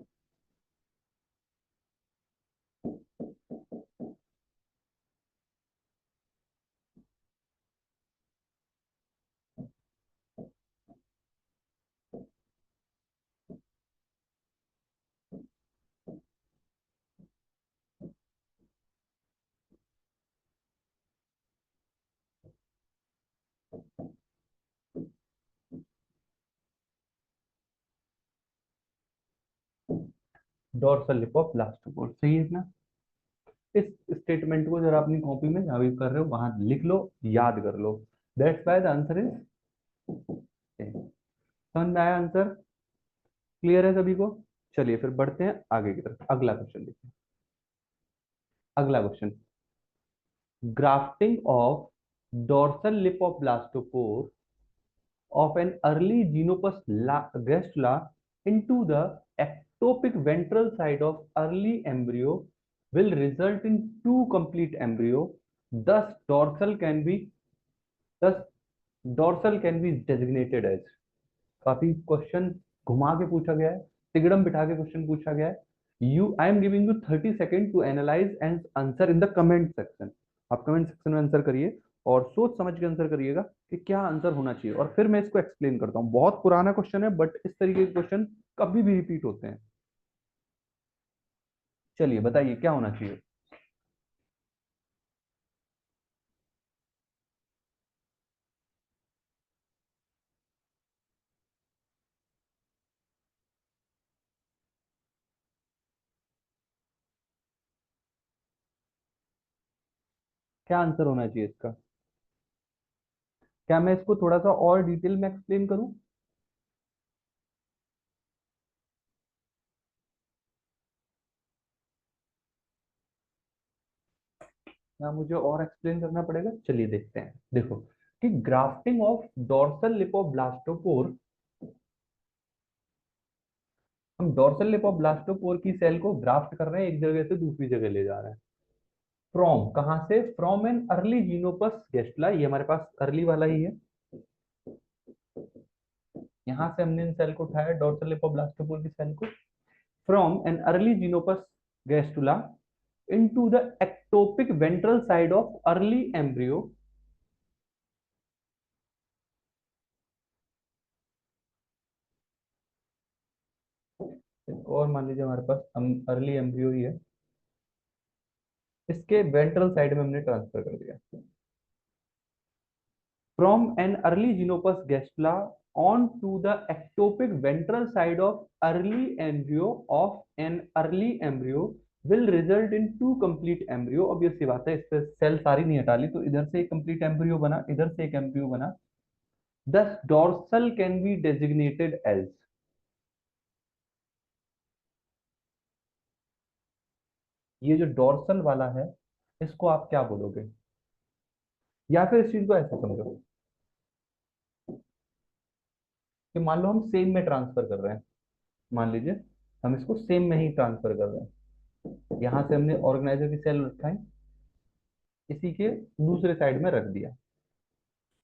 डोर्सल लिपोब्लास्टोपोर, सही है ना। इस स्टेटमेंट को जरा अपनी कॉपी में जहां भी कर रहे हो वहां लिख लो, याद कर लो। That's why the answer is. समझ में आया आंसर? क्लियर है सभी को? चलिए फिर बढ़ते हैं आगे की तरफ, अगला क्वेश्चन देखिए। अगला question, grafting of dorsal lip of blastopore of an early Xenopus gastrula into the ectopic ventral side of early embryo will result in two complete embryo. Thus, thus dorsal can be designated as। काफी question घुमा के पूछा गया है, तिगड़म बिठा के question पूछा गया है। I am giving you 30 second to analyse and answer in the comment section. आप कमेंट सेक्शन में आंसर करिए और सोच समझ के आंसर करिएगा कि क्या आंसर होना चाहिए, और फिर मैं इसको एक्सप्लेन करता हूँ। बहुत पुराना क्वेश्चन है बट इस तरीके के क्वेश्चन कभी भी रिपीट होते हैं। चलिए बताइए क्या होना चाहिए। क्या आंसर होना चाहिए इसका? क्या मैं इसको थोड़ा सा और डिटेल में एक्सप्लेन करूं? या मुझे और एक्सप्लेन करना पड़ेगा? चलिए देखते हैं। देखो कि ग्राफ्टिंग ऑफ डोर्सल लिपोब्लास्टोपोर, हम डोर्सल लिपोब्लास्टोपोर की सेल को ग्राफ्ट कर रहे हैं, एक जगह से दूसरी जगह ले जा रहे हैं। फ्रॉम कहां से? फ्रॉम एन अर्ली जीनोपस गेस्टला, ये हमारे पास अर्ली वाला ही है। यहां से हमने इन सेल को उठाया, डोर्सल लिपोब्लास्टोपोर की सेल को, from an early Xenopus gastrula into the ectopic ventral side of early embryo. और मान लीजिए हमारे पास अर्ली एम्ब्रियो ही है, इसके वेंट्रल साइड में हमने ट्रांसफर कर दिया। From an early Xenopus gastrula on to the ectopic ventral side of early embryo of an early embryo will result in to complete embryo. अब ये सी बात है, इस पे सेल सारी नहीं हटा ली, तो इधर से एक कंप्लीट एम्ब्रियो बना, इधर से एक एम्ब्रियो बना। Thus dorsal can be designated as, ये जो डोर्सल वाला है इसको आप क्या बोलोगे? या फिर इस चीज को ऐसे समझो कि मान लो हम सेम में ट्रांसफर कर रहे हैं, मान लीजिए हम इसको सेम में ही ट्रांसफर कर रहे हैं, यहां से हमने ऑर्गेनाइजर की सेल उठाई, इसी के दूसरे साइड में रख दिया,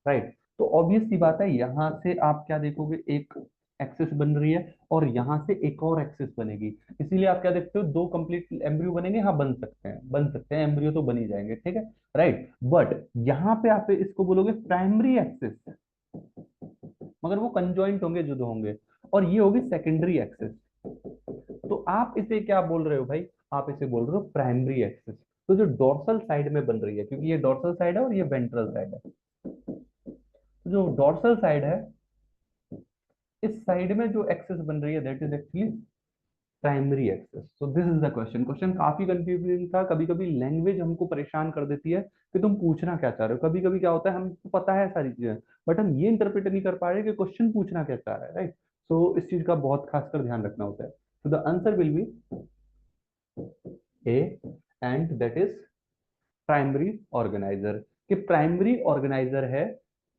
राइट। तो ऑब्वियस सी बात है, यहां से आप क्या देखोगे, एक एक्सिस बन रही है और यहां से एक और एक्सिस बनेगी। इसीलिए आप क्या देखते हो, दो कंप्लीट एम्ब्रियो बनेंगे, हाँ बन सकते हैं, बन सकते हैं, एम्ब्रियो तो बन ही जाएंगे, ठीक है, राइट। बट यहाँ पे आप इसको बोलोगे प्राइमरी एक्सिस, मगर वो कंजॉइंट होंगे, जुद होंगे, और ये होगी सेकेंडरी एक्सिस। तो आप इसे क्या बोल रहे हो भाई, आप इसे बोल रहे हो प्राइमरी एक्सिस। तो जो डोर्सल साइड में बन रही है, क्योंकि ये डोर्सल साइड है और ये वेंट्रल साइड है, तो जो डोर्सल साइड है, इस साइड में जो एक्सिस बन रही है that is actually primary axis. So this is the question. Question काफी कंफ्यूजिंग था, कभी कभी लैंग्वेज हमको परेशान कर देती है कि तुम पूछना क्या चाह रहे हो। कभी कभी क्या होता है, हमको पता है सारी चीजें, बट हम ये इंटरप्रेट नहीं कर पा रहे कि क्वेश्चन पूछना क्या चाह रहा है, राइट। सो इस चीज का बहुत खासकर ध्यान रखना होता है। So the answer will be A, and that is primary organiser. कि प्राइमरी ऑर्गेनाइजर है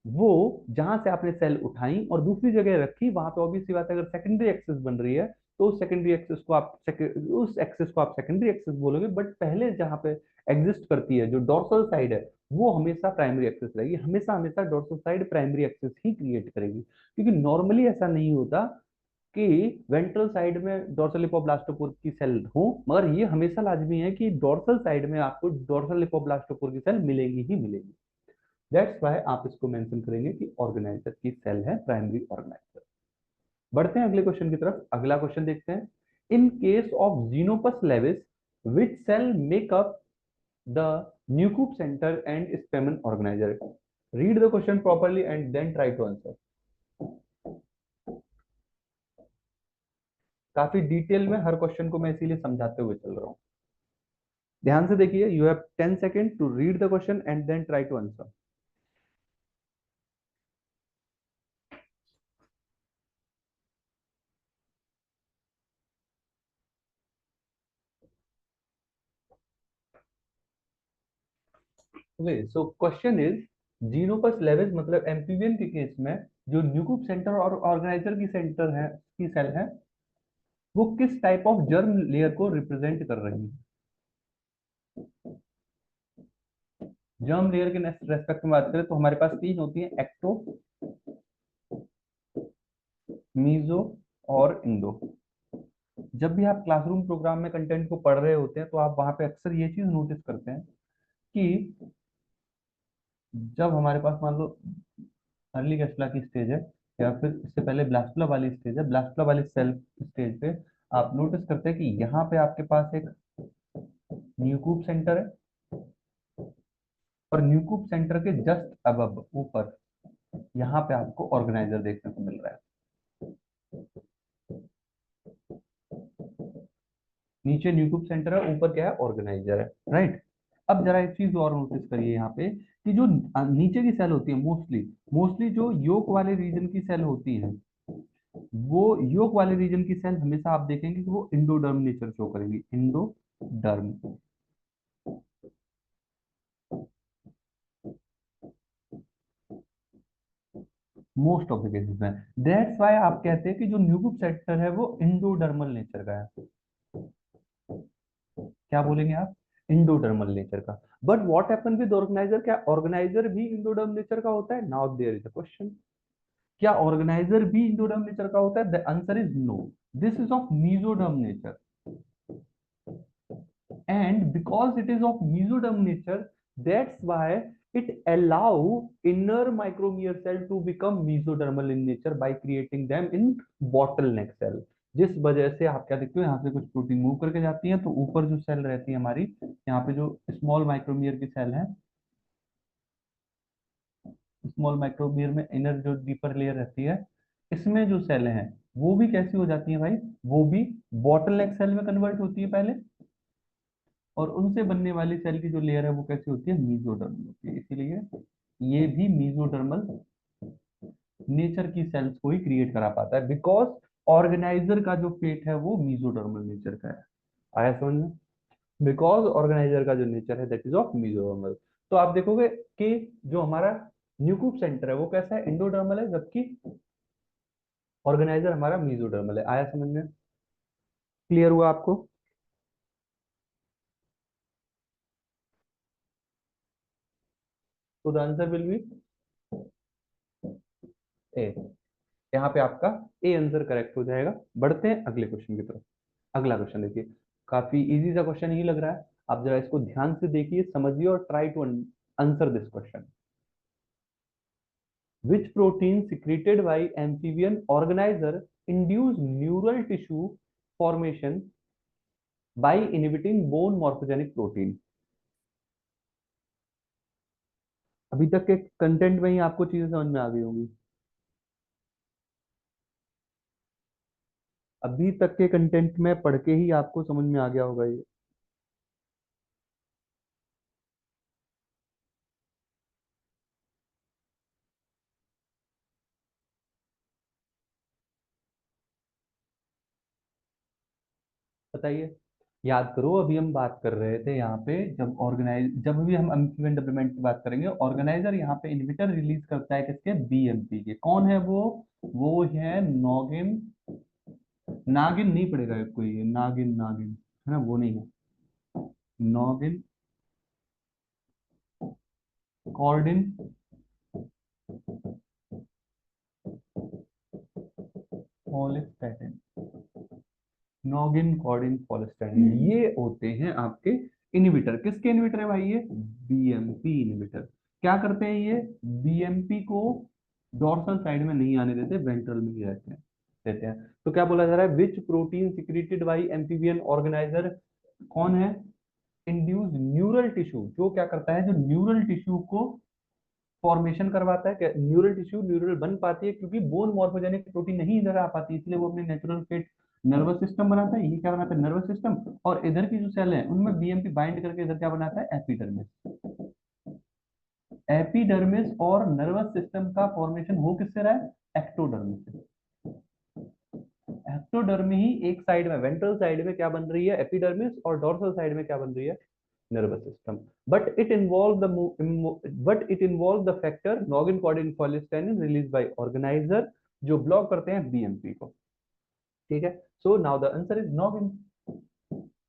वो जहां से आपने सेल उठाई और दूसरी जगह रखी, वहां पे ऑब्वियस सी बात है, अगर सेकेंडरी एक्सेस बन रही है तो उस एक्सेस को आप सेकेंडरी एक्सेस बोलोगे। बट पहले जहां पे एग्जिस्ट करती है जो डोर्सल साइड है, वो हमेशा प्राइमरी एक्सेस रहेगी, हमेशा हमेशा डोर्सल साइड प्राइमरी एक्सेस ही क्रिएट करेगी। क्योंकि नॉर्मली ऐसा नहीं होता कि वेंट्रल साइड में डोर्सल लिपोब्लास्टोपोर की सेल हो, मगर ये हमेशा लाजमी है कि डोर्सल साइड में आपको डोर्सल लिपोब्लास्टोपोर की सेल मिलेगी ही मिलेगी। दैट्स वाई आप इसको मेंशन करेंगे कि ऑर्गेनाइजर की सेल है प्राइमरी ऑर्गेनाइजर। बढ़ते हैं अगले क्वेश्चन की तरफ। अगला क्वेश्चन देखते हैं। In case of Xenopus laevis, which cell make up the nuclear centre and Spemann organiser? Read the question properly and then try to answer. काफी डिटेल में हर क्वेश्चन को मैं इसीलिए समझाते हुए चल रहा हूँ। ध्यान से देखिए, you have 10 second to read the question and then try to answer. Okay, so question is, Xenopus laevis मतलब एम्फीबियन के केस में जो न्यूक्लियर सेंटर और ऑर्गेनाइजर की सेंटर है, की सेल है, वो किस टाइप ऑफ जर्म लेयर को रिप्रेजेंट कर रही है? जर्म लेयर के रेस्पेक्ट में बात करें तो हमारे पास तीन होती है, एक्टो, मीजो और इंडो। जब भी आप क्लासरूम प्रोग्राम में कंटेंट को पढ़ रहे होते हैं तो आप वहां पे अक्सर ये चीज नोटिस करते हैं कि जब हमारे पास मान लो अर्ली गैस्ट्रुला की स्टेज है, या फिर इससे पहले ब्लास्टुला वाली स्टेज है, ब्लास्टुला वाली सेल स्टेज पे आप नोटिस करते हैं कि यहाँ पे आपके पास एक न्यूक्लियर सेंटर है, और न्यूक्लियर सेंटर के जस्ट अबव ऊपर यहाँ पे आपको ऑर्गेनाइजर देखने को मिल रहा है। नीचे न्यूक्लियर सेंटर है, ऊपर क्या है, ऑर्गेनाइजर है, राइट। अब जरा एक चीज और नोटिस करिए यहाँ पे कि जो नीचे की सेल होती है, मोस्टली मोस्टली जो योक वाले रीजन की सेल होती है, वो योक वाले रीजन की सेल हमेशा आप देखेंगे कि वो इंडोडर्म नेचर शो करेंगी, endoderm, most of the cases में। दैट्स व्हाई आप कहते हैं कि जो न्यूक्लियर सेक्टर है वो इंडोडर्मल नेचर का है। क्या बोलेंगे आप? इंडोडर्मल नेचर का। But what happen with organiser, क्या ऑर्गेनाइजर भी इंडोडर्म नेचर का होता है? Now there is a question, क्या ऑर्गेनाइजर भी इंडोडर्म नेचर का होता है? The answer is no, this is of mesoderm nature. And because it is of mesoderm nature, that's why it allow inner micromeal cell to become mesodermal in nature by creating them in bottleneck cell. जिस वजह से आप क्या देखते हो, यहाँ से कुछ प्रोटीन मूव करके जाती है, तो ऊपर जो सेल रहती है हमारी, यहाँ पे जो स्मॉल माइक्रोमियर की सेल है, स्मॉल माइक्रोमियर में इनर जो डीपर लेयर रहती है, इसमें जो सेल हैं वो भी कैसी हो जाती है भाई, वो भी बॉटलनेक सेल में कन्वर्ट होती है पहले, और उनसे बनने वाली सेल की जो लेयर है वो कैसी होती है, मीजोडर्मल होती है। इसीलिए ये भी मीजोडर्मल नेचर की सेल्स को ही क्रिएट करा पाता है, बिकॉज ऑर्गेनाइजर का जो फेट है वो मीजोडर्मल नेचर का है। आया समझ में? बिकॉज ऑर्गेनाइजर का जो नेचर है दैट इज ऑफ मीजोडर्मल। तो आप देखोगे कि जो हमारा न्यूक्लिक सेंटर है वो कैसा है, एंडोडर्मल है, जबकि ऑर्गेनाइजर हमारा मीजोडर्मल है। आया समझ में? क्लियर हुआ आपको? तो द आंसर विल बी ए। यहाँ पे आपका ए आंसर करेक्ट हो जाएगा। बढ़ते हैं अगले क्वेश्चन की तरफ। अगला क्वेश्चन देखिए, काफी इजी सा क्वेश्चन ही लग रहा है। आप जरा इसको ध्यान से देखिए, समझिए और try to answer this question. Which protein secreted by amphibian organizer induce neural tissue formation by inhibiting bone morphogenic protein? अभी तक के कंटेंट में ही आपको चीजें समझ में आ गई होंगी। अभी तक के कंटेंट में पढ़ के ही आपको समझ में आ गया होगा ये। बताइए। याद करो, अभी हम बात कर रहे थे यहाँ पे, जब भी हम एम्फीबियन डेवलपमेंट की बात करेंगे, ऑर्गेनाइजर यहाँ पे इनहिबिटर रिलीज करता है किसके, बीएमपी के। कौन है वो है नॉगिन, नागिन नहीं पड़ेगा कोई, ये नागिन नागिन है ना, वो नहीं है। नॉगिन कॉर्डिन फॉलिस्टैटिन, नॉगिन कॉर्डिन फॉलिस्टैटिन, ये होते हैं आपके इनहिबिटर। किसके इनहिबिटर है भाई ये, बीएमपी इनहिबिटर। क्या करते हैं ये, बीएमपी को डोर्सल साइड में नहीं आने देते, वेंट्रल में ही देते हैं। तो क्या बोला जा रहा है, विच protein secreted by amphibian organiser, कौन है, इंड्यूस न्यूरल टिश्यू, जो क्या करता है, जो न्यूरल टिश्यू को फॉर्मेशन करवाता है। न्यूरल टिश्यू न्यूरल बन पाती है क्योंकि बोन मॉर्फोजेनिक प्रोटीन नहीं इधर आ पाती, इसलिए वो अपने नेचुरल फेट नर्वस सिस्टम बनाता है। ये क्या बनाता है, नर्वस सिस्टम। और इधर की जो सेल है उनमें बीएमपी बाइंड करके इधर क्या बनाता है, एपिडर्मिस। एपिडर्मिस और नर्वस सिस्टम का फॉर्मेशन हो किससे रहा है, एक्टोडर्मिस से। एक्टोडर्मी ही एक साइड में, वेंट्रल साइड में क्या बन रही है, एपिडर्मिस, और डोर्सल साइड में क्या बन रही है, nervous system. But it involved the factor noggin coordinating follistatin released by organizer, जो ब्लॉक करते हैं बीएमपी को। ठीक है, so now the answer is noggin.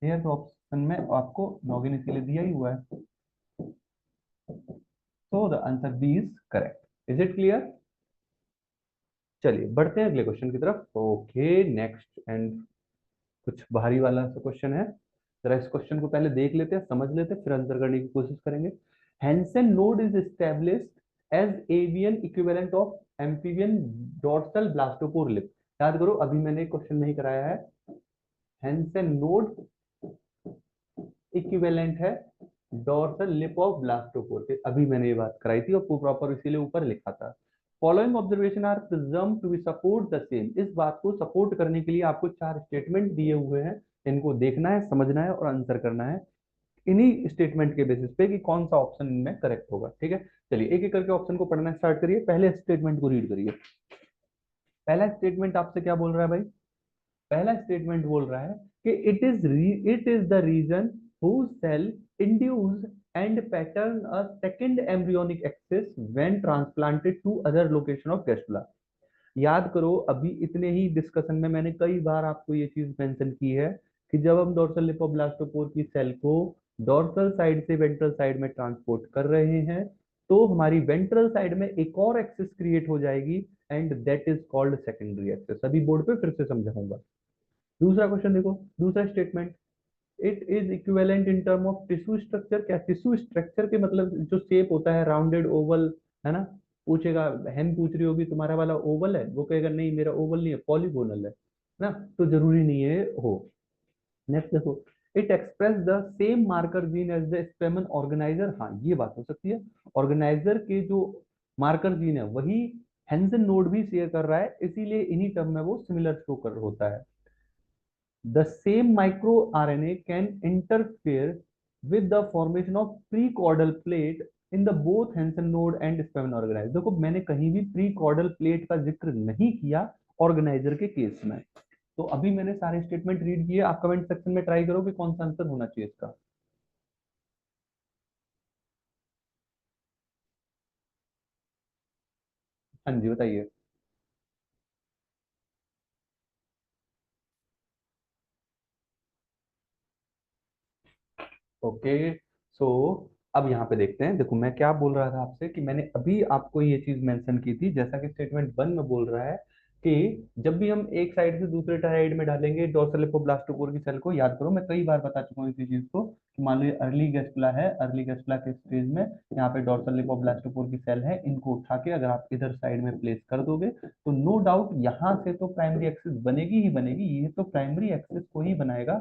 ये तो ऑप्शन में आपको नॉगिन इसीलिए दिया ही हुआ है। So the answer B is correct. Is it clear? चलिए बढ़ते हैं अगले क्वेश्चन की तरफ। ओके, नेक्स्ट एंड कुछ भारी वाला सा क्वेश्चन है। जरा इस क्वेश्चन को पहले देख लेते हैं, समझ लेते हैं, फिर आंसर करने की कोशिश करेंगे। Hensen node is established as avian equivalent of amphibian dorsal blastopore lip. याद करो, अभी मैंने क्वेश्चन नहीं कराया है। हैंसन नोड इक्विवेलेंट है डॉर्सल लिप ऑफ ब्लास्टोपोर के, अभी मैंने ये बात कराई थी और प्रॉपर इसीलिए ऊपर लिखा था। Following observation are preserve to be support the same. इस बात को सपोर्ट करने के लिए आपको चार स्टेटमेंट दिए हुए हैं, इनको देखना है, समझना है और आंसर करना है इन्हीं स्टेटमेंट के बेसिस पे कि कौन सा ऑप्शन इनमें करेक्ट होगा। ठीक है, चलिए एक एक करके ऑप्शन को पढ़ना स्टार्ट करिए। पहले स्टेटमेंट को रीड करिए। पहला स्टेटमेंट आपसे क्या बोल रहा है भाई, पहला स्टेटमेंट बोल रहा है कि it is the region whose cell induce and pattern a second embryonic axis when transplanted to other location of gastrula। याद करो, अभी इतने ही डिस्कशन में मैंने कई बार आपको ये चीज मेंशन की है कि जब हम डोर्सल लिपोब्लास्टोपोर की सेल को डोर्सल साइड से वेंट्रल साइड में ट्रांसपोर्ट कर रहे हैं, तो हमारी वेंट्रल साइड में एक और एक्सिस क्रिएट हो जाएगी, and that is called secondary axis. अभी बोर्ड पे फिर से समझाऊंगा। दूसरा क्वेश्चन देखो, दूसरा statement, it is equivalent in term of tissue structure. क्या टिश्यू स्ट्रक्चर के मतलब जो शेप होता है, राउंडेड ओवल, है ना, पूछेगा, हेन पूछ रही होगी तुम्हारा वाला ओवल है, वो कहेगा नहीं मेरा ओवल नहीं है, पॉलीगोनल है। ना, तो जरूरी नहीं है हो। नेक्स्ट देखो, it express the same marker gene as the Spemann organizer. हाँ, ये बात हो सकती है, ऑर्गेनाइजर के जो मार्कर जीन है वही हेंसन नोड भी शेयर कर रहा है, इसीलिए इन्हीं टर्म में वो सिमिलर शो कर होता है। The same micro RNA can interfere with the formation of prechordal plate in the both Hensen node and Spemann organizer. देखो, मैंने कहीं भी प्री कॉर्डल प्लेट का जिक्र नहीं किया ऑर्गेनाइजर के केस में। तो अभी मैंने सारे स्टेटमेंट रीड किए, आप कमेंट सेक्शन में ट्राई करो कि कौन सा आंसर होना चाहिए इसका। हाँ जी, बताइए। ओके, सो अब यहाँ पे देखते हैं। देखो, मैं क्या बोल रहा था आपसे कि मैंने अभी आपको ये चीज मेंशन की थी, जैसा कि स्टेटमेंट वन में बोल रहा है कि जब भी हम एक साइड से दूसरे साइड में डालेंगे डोर्सल लिपोब्लास्टोकोर की सेल को, याद करो मैं कई बार बता चुका हूँ इसी चीज को कि मान लो ये अर्ली गैस्ट्रुला है, अर्ली गैस्ट्रुला के स्टेज में यहाँ पे डोर्सल लिपोब्लास्टोकोर की सेल है, इनको उठा के अगर आप इधर साइड में प्लेस कर दोगे तो नो डाउट यहाँ से तो प्राइमरी एक्सिस बनेगी ही बनेगी, ये तो प्राइमरी एक्सिस को ही बनाएगा,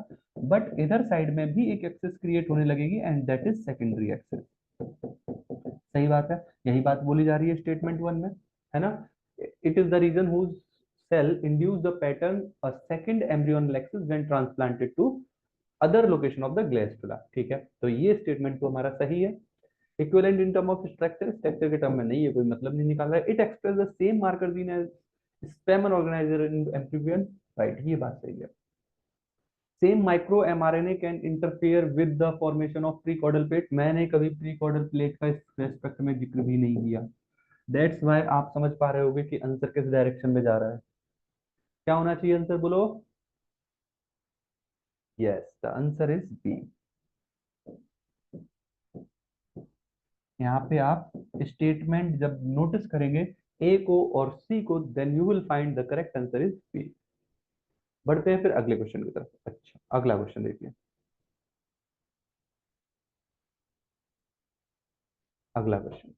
बट इधर साइड में भी एक एक्सिस क्रिएट होने लगेगी and that is secondary axis. सही बात है, यही बात बोली जा रही है स्टेटमेंट वन में, है ना। It is the region whose cell induce the pattern a second embryonal axis when transplanted to other location of the gastrula. ठीक है, तो ये स्टेटमेंट तो हमारा सही है। Equivalent in term of structure, structure के टर्म में नहीं है, कोई मतलब नहीं निकाल रहा है। It express the same marker gene as Spemann organizer in amphibian, right, ये बात सही है। Same micro mRNA can interfere with the formation of prechordal plate, मैंने कभी प्री कॉर्डल प्लेट का इस रेस्पेक्ट में जिक्र भी नहीं किया। दैट्स वाई आप समझ पा रहे होगे कि आंसर किस डायरेक्शन में जा रहा है। क्या होना चाहिए आंसर, बोलो। Yes, the answer is B. यहाँ पे आप स्टेटमेंट जब नोटिस करेंगे ए को और सी को, then you will find the correct answer is B. बढ़ते हैं फिर अगले क्वेश्चन की तरफ। अच्छा, अगला क्वेश्चन देखिए। अगला क्वेश्चन,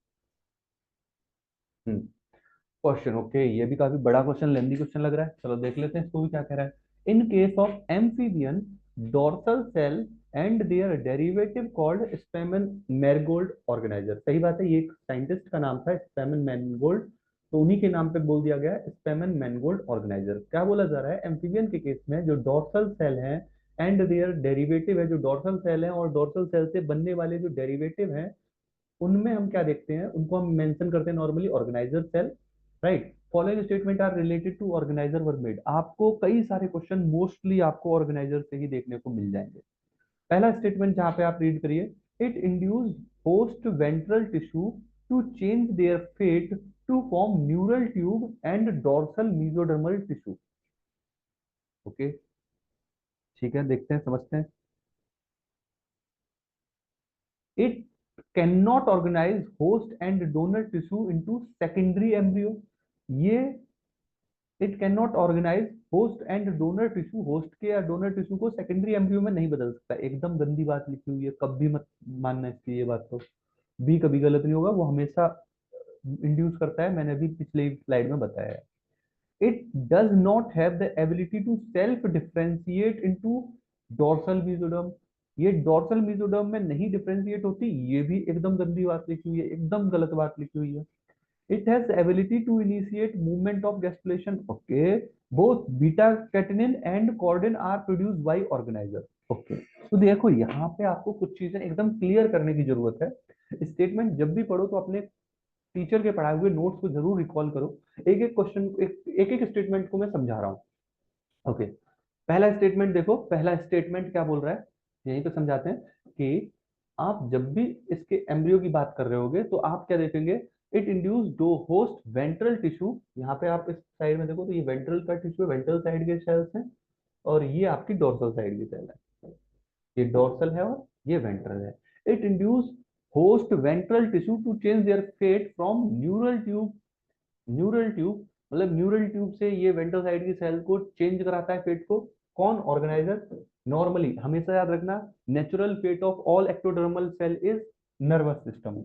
क्वेश्चन ओके, ये भी काफी बड़ा क्वेश्चन, लेंदी क्वेश्चन लग रहा है, चलो देख लेते हैं इसको भी क्या कह रहा है। In case of amphibian dorsal cell and their derivative called Spemann Mangold organizer. सही बात है, ये एक साइंटिस्ट का नाम था स्पेमन मैनगोल्ड, तो उन्हीं के नाम पे बोल दिया गया स्पेमन मैनगोल्ड ऑर्गेनाइजर। क्या बोला जा रहा है, एम्फीबियन के केस में जो डोर्सल सेल है एंड देयर डेरिवेटिव है, जो डोर्सल सेल है और डोर्सल सेल से बनने वाले जो डेरिवेटिव हैं, उनमें हम क्या देखते हैं, उनको हम मेंशन करते हैं normally organiser cell, right. Following statement are related to organiser were made. आपको कई सारे क्वेश्चन मोस्टली आपको ऑर्गेनाइजर से ही देखने को मिल जाएंगे। पहला स्टेटमेंट जहां पे आप रीड करिए, it induce host ventral tissue to change their fate to form neural tube and dorsal mesodermal tissue. Okay, ठीक है, देखते हैं समझते हैं। It cannot organize host and donor tissue into secondary embryo। ये it can not organise host and donor tissue, host के या donor tissue को सेकेंडरी एम्ब्रियो में नहीं बदल सकता। एकदम गंदी बात लिखी हुई है, कभी मत मानना इसकी ये बात, तो भी कभी गलत नहीं होगा, वो हमेशा इंड्यूस करता है, मैंने अभी पिछले स्लाइड में बताया है। It does not have the ability to self differentiate into dorsal mesoderm, ये डोर्सल मीजोडर्म में नहीं डिफरेंशिएट होती, ये भी एकदम गंदी बात लिखी हुई है, एकदम गलत बात लिखी हुई है। It has ability to initiate movement of gastrulation, okay, both beta catenin and chordin are produced by organizer. Okay, तो देखो यहाँ पे आपको कुछ चीजें एकदम क्लियर करने की जरूरत है। स्टेटमेंट जब भी पढ़ो तो अपने टीचर के पढ़ाए हुए नोट्स को जरूर रिकॉल करो। एक एक क्वेश्चन, एक एक स्टेटमेंट को मैं समझा रहा हूँ। ओके, पहला स्टेटमेंट देखो, पहला स्टेटमेंट क्या बोल रहा है, यहीं पे समझाते हैं कि आप जब भी इसके एम्ब्रियो की बात कर रहे होगे तो आप क्या देखेंगे, इट इंड्यूस दो होस्ट वेंट्रल टिश्यू। यहाँ पे आप इस साइड में देखो तो ये वेंट्रल का टिश्यू है, वेंट्रल साइड के सेल्स हैं, और ये आपकी डोर्सल साइड की सेल है, ये डोर्सल है और ये वेंट्रल है। It induce host ventral tissue to change their fate from neural tube, neural tube मतलब न्यूरल ट्यूब से ये वेंट्रल साइड की सेल को चेंज कराता है फेट को, कौन, ऑर्गेनाइजर। नॉर्मली हमेशा याद रखना, natural fate of all ectodermal cell is nervous system.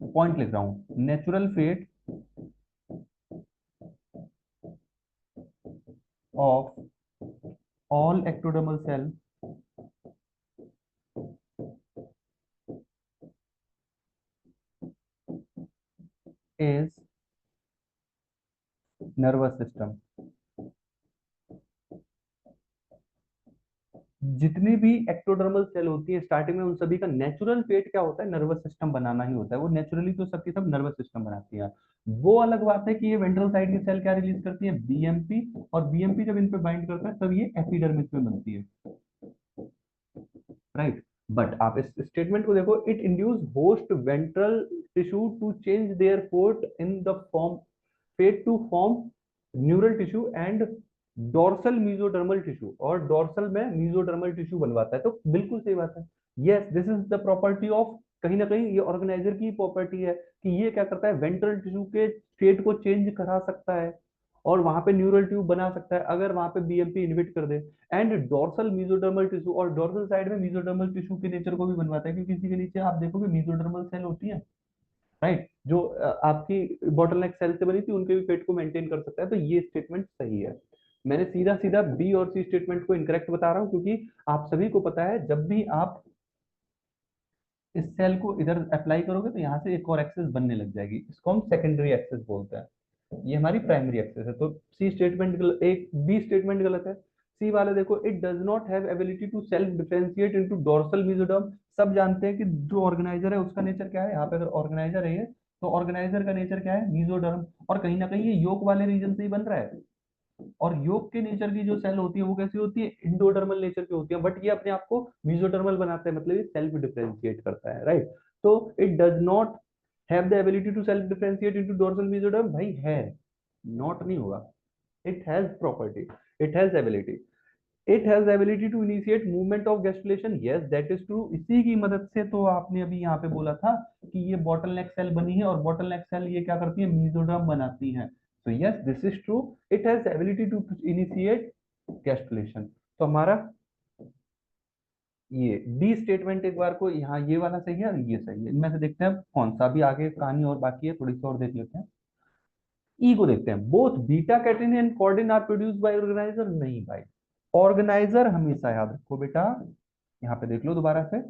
Point लिख रहा हूं, natural fate of all ectodermal cell is nervous system। जितनी भी एक्टोडर्मल सेल होती है स्टार्टिंग में, उन सभी का नेचुरल फेट क्या होता है, नर्वस सिस्टम बनाना ही होता है। वो नेचुरली तो सबकी सब नर्वस सिस्टम बनाती है। वो अलग बात है कि ये वेंट्रल साइड की सेल क्या रिलीज करती है, बीएमपी। और बीएमपी जब इन पे बाइंड करता है तब ये एपिडर्मिस में बनती है, राइट। बट आप इस स्टेटमेंट को देखो, it induce host ventral tissue to change their fort in the form fate to form neural tissue and dorsal mesodermal tissue, और डोर्सल में मीजोडर्मल टिश्यू बनवाता है। तो बिल्कुल सही बात है। Yes, this is the property of, कहीं ना कहीं ये ऑर्गेनाइजर की प्रॉपर्टी है कि ये क्या करता है, वेंट्रल टिश्यू के फेट को चेंज करा सकता है और वहां पे न्यूरल ट्यूब बना सकता है अगर वहां पे बीएमपी इन्हिबिट कर दे। एंड डोर्सल मीजोडर्मल टिश्यू, और डोर्सल साइड में मीजोडर्मल टिश्यू के नेचर को भी बनवाता है, क्योंकि इसी के नीचे आप देखोगे मीजोडर्मल सेल होती है, राइट, जो आपकी बॉटलनेक सेल से बनी थी, उनके भी पेट को मेंटेन कर सकता है। तो ये स्टेटमेंट सही है। मैंने सीधा सीधा बी और सी स्टेटमेंट को इनकरेक्ट बता रहा हूं, क्योंकि आप सभी को पता है जब भी आप इस सेल को इधर अप्लाई करोगे तो यहाँ से एक और एक्सेस बनने लग जाएगी, इसको हम सेकेंडरी एक्सेस बोलते हैं। ये हमारी प्राइमरी एक्सेस है। तो सी स्टेटमेंट एक बी स्टेटमेंट गलत है। सी वाले देखो, it does not have ability to self differentiate into dorsal mesoderm. सब जानते हैं कि जो ऑर्गेनाइजर है उसका नेचर क्या है। यहाँ पे अगर ऑर्गेनाइजर है ये, तो ऑर्गेनाइजर का नेचर क्या है, मेसोडर्म। और कहीं ना कहीं ये योक वाले रीजन से ही बन रहा है। और योग के नेचर की जो सेल होती है वो कैसी होती है, इंडोडर्मल नेचर की होती है। बट ये अपने आप को मेसोडर्मल बनाता है, मतलब ये सेल्फ डिफरेंशिएट करता है, राइट। तो it does not have the ability to self differentiate into dorsal mesoderm, भाई है, नॉट नहीं होगा। It has property, it has ability, it has ability to initiate movement of gastrulation, yes that is true. इसी की मदद से तो आपने अभी यहाँ पे बोला था कि ये बॉटल नेक सेल बनी है, और बॉटल नेक सेल ये क्या करती है, मेसोडर्म बनाती है। तो yes, this is true, it has ability to initiate gastrulation. तो हमारा ये डी स्टेटमेंट एक बार को यहाँ ये वाला सही है और ये सही है। इनमें से देखते हैं कौन सा, भी आगे कहानी और बाकी है, थोड़ी सी और देख लेते हैं। ई को देखते हैं, both beta catenin and chordin are produced by organizer, नहीं भाई। ऑर्गेनाइजर हमेशा याद रखो बेटा, यहाँ पे देख लो दोबारा से।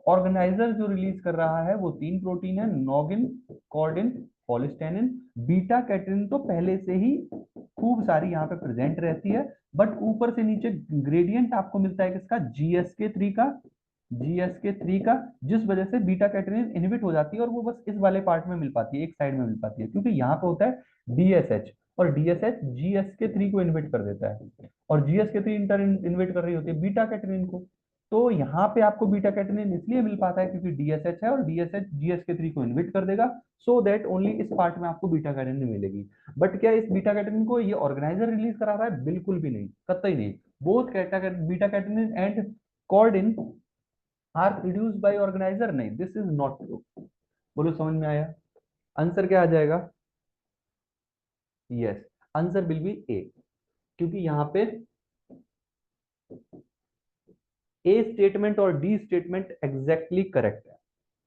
ऑर्गेनाइजर जो रिलीज कर रहा है वो तीन प्रोटीन है, नॉगिन, कॉर्डिन, पॉलिस्टेनिन। बीटा कैटेन तो पहले से ही खूब सारी यहाँ पे प्रेजेंट रहती है, बट ऊपर से नीचे ग्रेडियंट आपको मिलता है किसका, जीएसके 3 का, जीएसके 3 का, जिस वजह से बीटा कैटेनिन इनहिबिट हो जाती है और वो बस इस वाले पार्ट में मिल पाती है, एक साइड में मिल पाती है, क्योंकि यहाँ पे होता है डीएसएच, और डीएसएच जीएसके 3 को इनहिबिट कर देता है, और जीएसके 3 इंटर इनहिबिट कर रही होती है बीटा कैटेनिन को। तो यहाँ पे आपको बीटा कैटेनिन इसलिए मिल पाता है क्योंकि डीएसएच है, और डीएसएच जीएसके 3 को इनहिबिट कर देगा, सो दैट ओनली इस पार्ट में आपको बीटा कैटेनिन मिलेगी। बट क्या इस बीटा कैटेनिन को ये ऑर्गेनाइजर रिलीज करा रहा है, बिल्कुल भी नहीं, कतई नहीं। Both beta catenin and chordin are produced by organizer, नहीं, दिस इज नॉट ट्रू। बोलो समझ में आया, आंसर क्या आ जाएगा, yes, answer will be A. क्योंकि यहाँ पे ए स्टेटमेंट और डी स्टेटमेंट एग्जैक्टली करेक्ट है,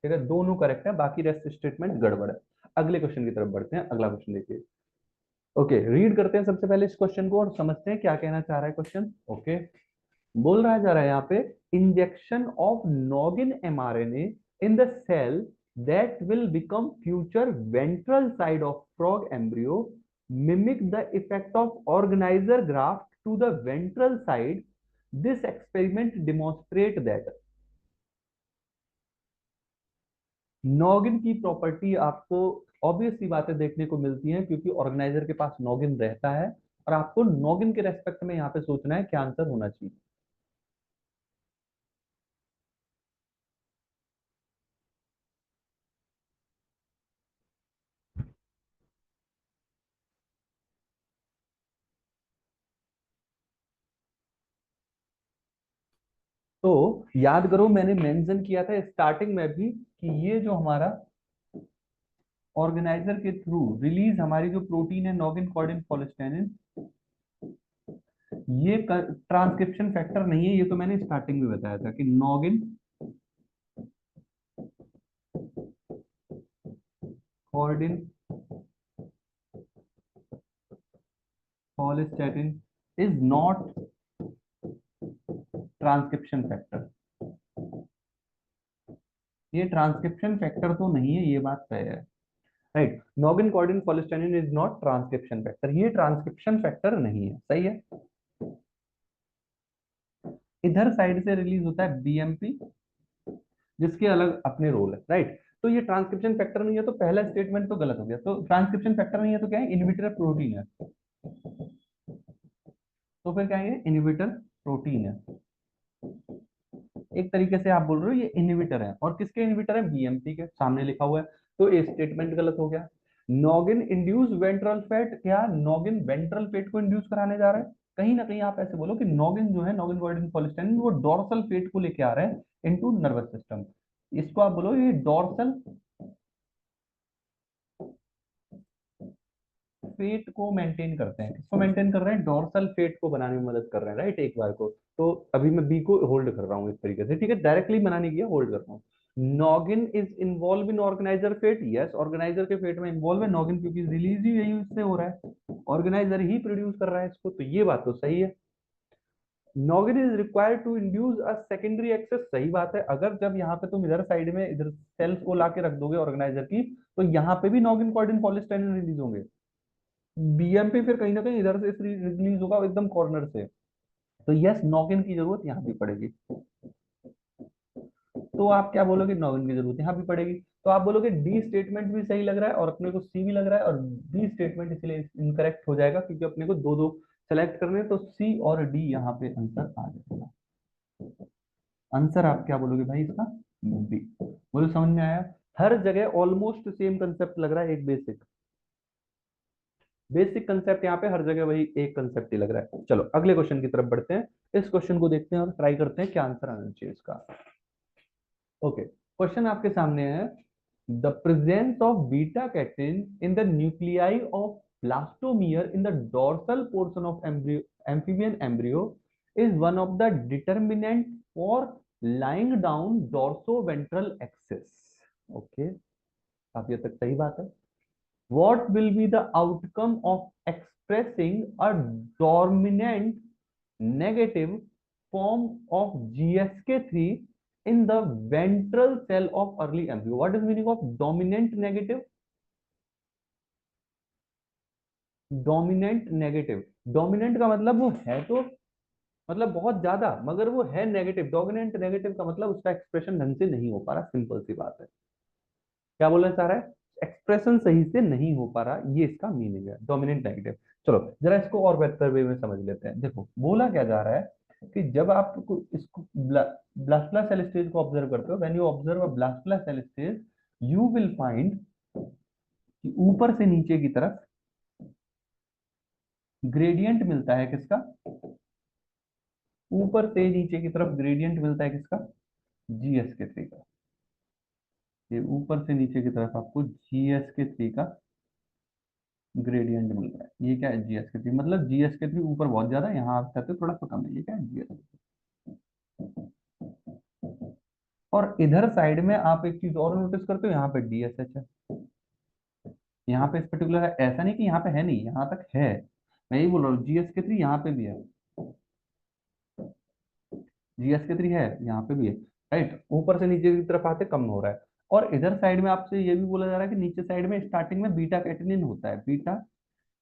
ठीक है, दोनों करेक्ट है, बाकी रेस्ट स्टेटमेंट गड़बड़ है। अगले क्वेश्चन की तरफ बढ़ते हैं, अगला क्वेश्चन देखिए। ओके, रीड करते हैं सबसे पहले इस क्वेश्चन को और समझते हैं क्या कहना चाह रहा है क्वेश्चन। ओके, बोल रहा है जा रहा है यहाँ पे, injection of noggin mRNA in the cell that will become future ventral side of frog embryo mimic the effect of organizer graft to the ventral side. This experiment demonstrate that noggin की property आपको obvious सी बातें देखने को मिलती हैं, क्योंकि organiser के पास noggin रहता है, और आपको नॉगिन के रेस्पेक्ट में यहाँ पे सोचना है क्या आंसर होना चाहिए। तो याद करो, मैंने मेंशन किया था स्टार्टिंग में भी कि ये जो हमारा ऑर्गेनाइजर के थ्रू रिलीज हमारी जो प्रोटीन है, नॉगिन, कॉर्डिन, पॉलिस्टेनिन, ये ट्रांसक्रिप्शन फैक्टर नहीं है। ये तो मैंने स्टार्टिंग में बताया था कि noggin, chordin, follistatin is not transcription factor. ये ट्रांसक्रिप्शन फैक्टर तो नहीं है, ये बात तय है, right. Noggin chordin follistatin is not transcription factor, ये ट्रांसक्रिप्शन फैक्टर नहीं है, सही है। इधर साइड से रिलीज होता है बीएमपी, जिसके अलग अपने रोल है, राइट। तो ये ट्रांसक्रिप्शन फैक्टर नहीं है, तो पहला स्टेटमेंट तो गलत हो गया। तो ट्रांसक्रिप्शन फैक्टर नहीं है तो क्या है, इनहिबिटर प्रोटीन है। तो फिर क्या है, इनहिबिटर प्रोटीन है। एक तरीके से आप बोल रहे हो ये इनहिबिटर है, और किसके इनहिबिटर है, बीएमपी के, सामने लिखा हुआ है। तो ये स्टेटमेंट गलत हो गया। नॉगिन इंड्यूस वेंट्रल फैट, क्या नॉगिन वेंट्रल फैट को इंड्यूस कराने जा रहा है? कहीं ना कहीं आप ऐसे बोलो कि नॉगिन जो है, नॉगिन कॉर्डिन कोलेस्टेरिन, वो डोर्सल फेट को लेके आ रहा है इनटू नर्वस सिस्टम। इसको आप बोलो ये डोर्सल फेट को मेंटेन करते हैं। किसको मेंटेन कर रहे हैं, डोर्सल फेट को बनाने में मदद कर रहे हैं, राइट। एक बार को तो अभी मैं बी को होल्ड कर रहा हूँ इस तरीके से, ठीक है, डायरेक्टली मना नहीं किया, होल्ड कर रहा हूँ। Noggin is involve in organiser fate, yes, organiser के फेट में इन्वॉल्व है नॉगिन, क्योंकि रिलीज ही यही उससे हो रहा है, ऑर्गेनाइजर ही प्रोड्यूस कर रहा है इसको, तो ये बात तो सही है। Noggin is required to induce a secondary axis, सही बात है। अगर जब यहाँ पे तुम इधर साइड में इधर सेल्स को लाके रख दोगे ऑर्गेनाइजर की, तो यहाँ पे भी नॉगिन कॉर्डिन पॉलिस्टाइनिन रिलीज होंगे। बीएमपी फिर कहीं ना कहीं इधर से रिलीज होगा एकदम कॉर्नर से, तो यस नॉगिन की जरूरत यहाँ भी पड़ेगी। तो आप क्या बोलोगे, नॉगिन की जरूरत यहाँ भी पड़ेगी। तो आप बोलोगे डी स्टेटमेंट भी सही लग रहा है और अपने को सी भी लग रहा है, और बी स्टेटमेंट इसलिए इनकरेक्ट हो जाएगा क्योंकि अपने को दो दो सेलेक्ट करने हैं, तो सी और डी यहाँ पे आंसर आ जाएगा। आंसर आप क्या बोलोगे भाई इसका, बी। बोलो समझ में आया। हर जगह ऑलमोस्ट सेम कंसेप्ट लग रहा है, एक बेसिक बेसिक कंसेप्ट यहाँ पे हर जगह वही एक कंसेप्ट ही लग रहा है। चलो अगले क्वेश्चन की तरफ बढ़ते हैं, इस क्वेश्चन को देखते हैं और ट्राई करते हैं क्या आंसर आना चाहिए इसका। ओके, क्वेश्चन आपके सामने है, the presence of beta catenin in the nuclei of blastomere in the dorsal portion of amphibian embryo is one of the determinant for lying down dorsoventral axis। Okay, काफी हद तक सही बात है। What will be the outcome of expressing a dominant negative form of GSK3 in the ventral cell of early embryo? What is meaning of dominant negative? Dominant negative, dominant का मतलब वो है तो मतलब बहुत ज्यादा, मगर वो है नेगेटिव। डोमिनेंट नेगेटिव का मतलब उसका एक्सप्रेशन ढंग से नहीं हो पा रहा, सिंपल सी बात है। क्या बोलना चाह रहा है, एक्सप्रेशन सही से नहीं हो पा रहा, ये इसका मीनिंग है डोमिनेंट नेगेटिव। चलो जरा इसको और बेहतर वे में समझ लेते हैं। देखो बोला क्या जा रहा है कि जब आप इसको ब्लास्टोला सेल स्टेज को ऑब्जर्व करते हो, when you observe a blastula cell stage, you will find कि ऊपर से नीचे की तरफ ग्रेडियंट मिलता है किसका, ऊपर से नीचे की तरफ ग्रेडियंट मिलता है किसका, GSK3 का। ये ऊपर से नीचे की तरफ आपको GSK3 का ग्रेडियंट मिल रहा है। ये क्या है, GSK3, मतलब GSK3 ऊपर बहुत ज्यादा है, यहाँ आप कहते हो थोड़ा सा कम है, ये क्या है, GSK। और इधर साइड में आप एक चीज और नोटिस करते हो, यहाँ पे DSH है। यहाँ पे इस पर्टिकुलर है, ऐसा नहीं कि यहाँ पे है नहीं, यहाँ तक है। मैं यही बोल रहा हूँ GSK3 यहाँ पे भी है, GSK3 है यहाँ पे भी है, राइट। ऊपर से नीचे की तरफ आते कम हो रहा है। और इधर साइड में आपसे ये भी बोला जा रहा है कि नीचे साइड में स्टार्टिंग में बीटा कैटेनिन होता है, बीटा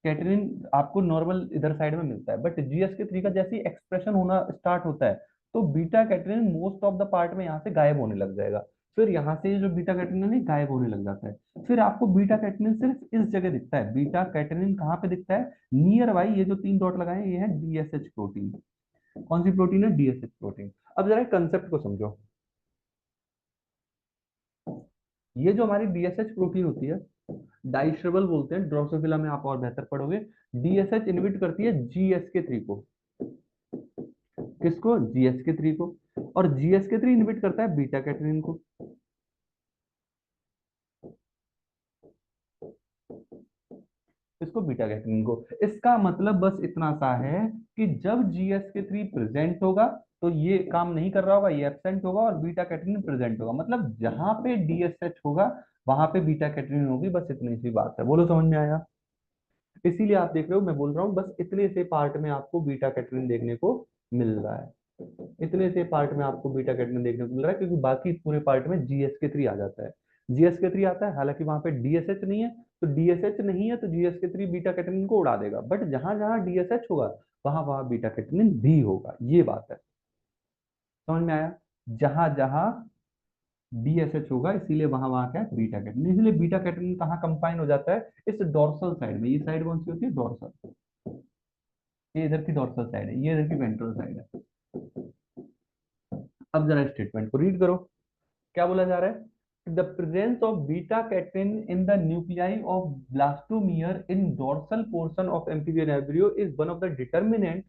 कैटरीन आपको नॉर्मल इधर साइड में मिलता है, बट GSK3 का जैसे एक्सप्रेशन होना स्टार्ट होता है, तो beta Katrin most of the part में यहाँ से गायब होने लग जाएगा। फिर यहाँ से जो बीटा कैटरीन है गायब होने लग जाता है। फिर आपको बीटा कैटरीन सिर्फ इस जगह दिखता है। बीटा कैटरीन कहाँ पे दिखता है, नियर बाई ये जो 3 डॉट लगाए हैं, ये है DSH प्रोटीन। कौन सी प्रोटीन है, DSH प्रोटीन। अब जरा कंसेप्ट को समझो, ये जो हमारी DSH प्रोटीन होती है, डाइस्ट्रेबल बोलते हैं, ड्रोसोफिला में आप और बेहतर पढ़ोगे। DSH इनहिबिट करती है GSK3 को, किसको, GSK3 को। और GSK3 इनहिबिट करता है बीटा कैटनिन को। इसको बीटा कैटनिन को। इसका मतलब बस इतना सा है कि जब GSK3 प्रेजेंट होगा तो ये काम नहीं कर रहा होगा, ये एब्सेंट होगा, और बीटा कैटनिन प्रेजेंट होगा। मतलब जहां पे DSH होगा वहां पे बीटा कैटनिन होगी, बस इतनी सी बात है। बोलो समझ में आया। इसीलिए आप देख रहे हो, मैं बोल रहा हूँ बस इतने से पार्ट में आपको बीटा कैटरिन देखने को मिल रहा है। इतने से पार्ट में आपको बीटा कैटनिन देखने को मिल रहा है, क्योंकि बाकी पूरे पार्ट में GSK3 आ जाता है। GSK3 आता है, हालांकि वहां पे DSH नहीं है, तो DSH नहीं है तो GSK3 बीटा कैटनिन को उड़ा देगा, बट जहां जहां DSH होगा वहां वहां बीटा कैटनिन भी होगा, ये बात है। समझ में आया? जहां जहां DSH होगा इसीलिए वहां वहां क्या है, बीटा कैटनिन। इसलिए बीटा कैटनिन कहाँ कंपाइन हो जाता है, इस डोर्सल साइड में। ये साइड कौन सी होती है, डोर्सल। ये इधर की डोर्सल साइड है, ये इधर की वेंट्रल साइड है। अब जरा स्टेटमेंट को रीड करो, क्या बोला जा रहा है, the presence of beta catenin in the nuclei of blastomere in dorsal portion of amphibian embryo is one of the determinant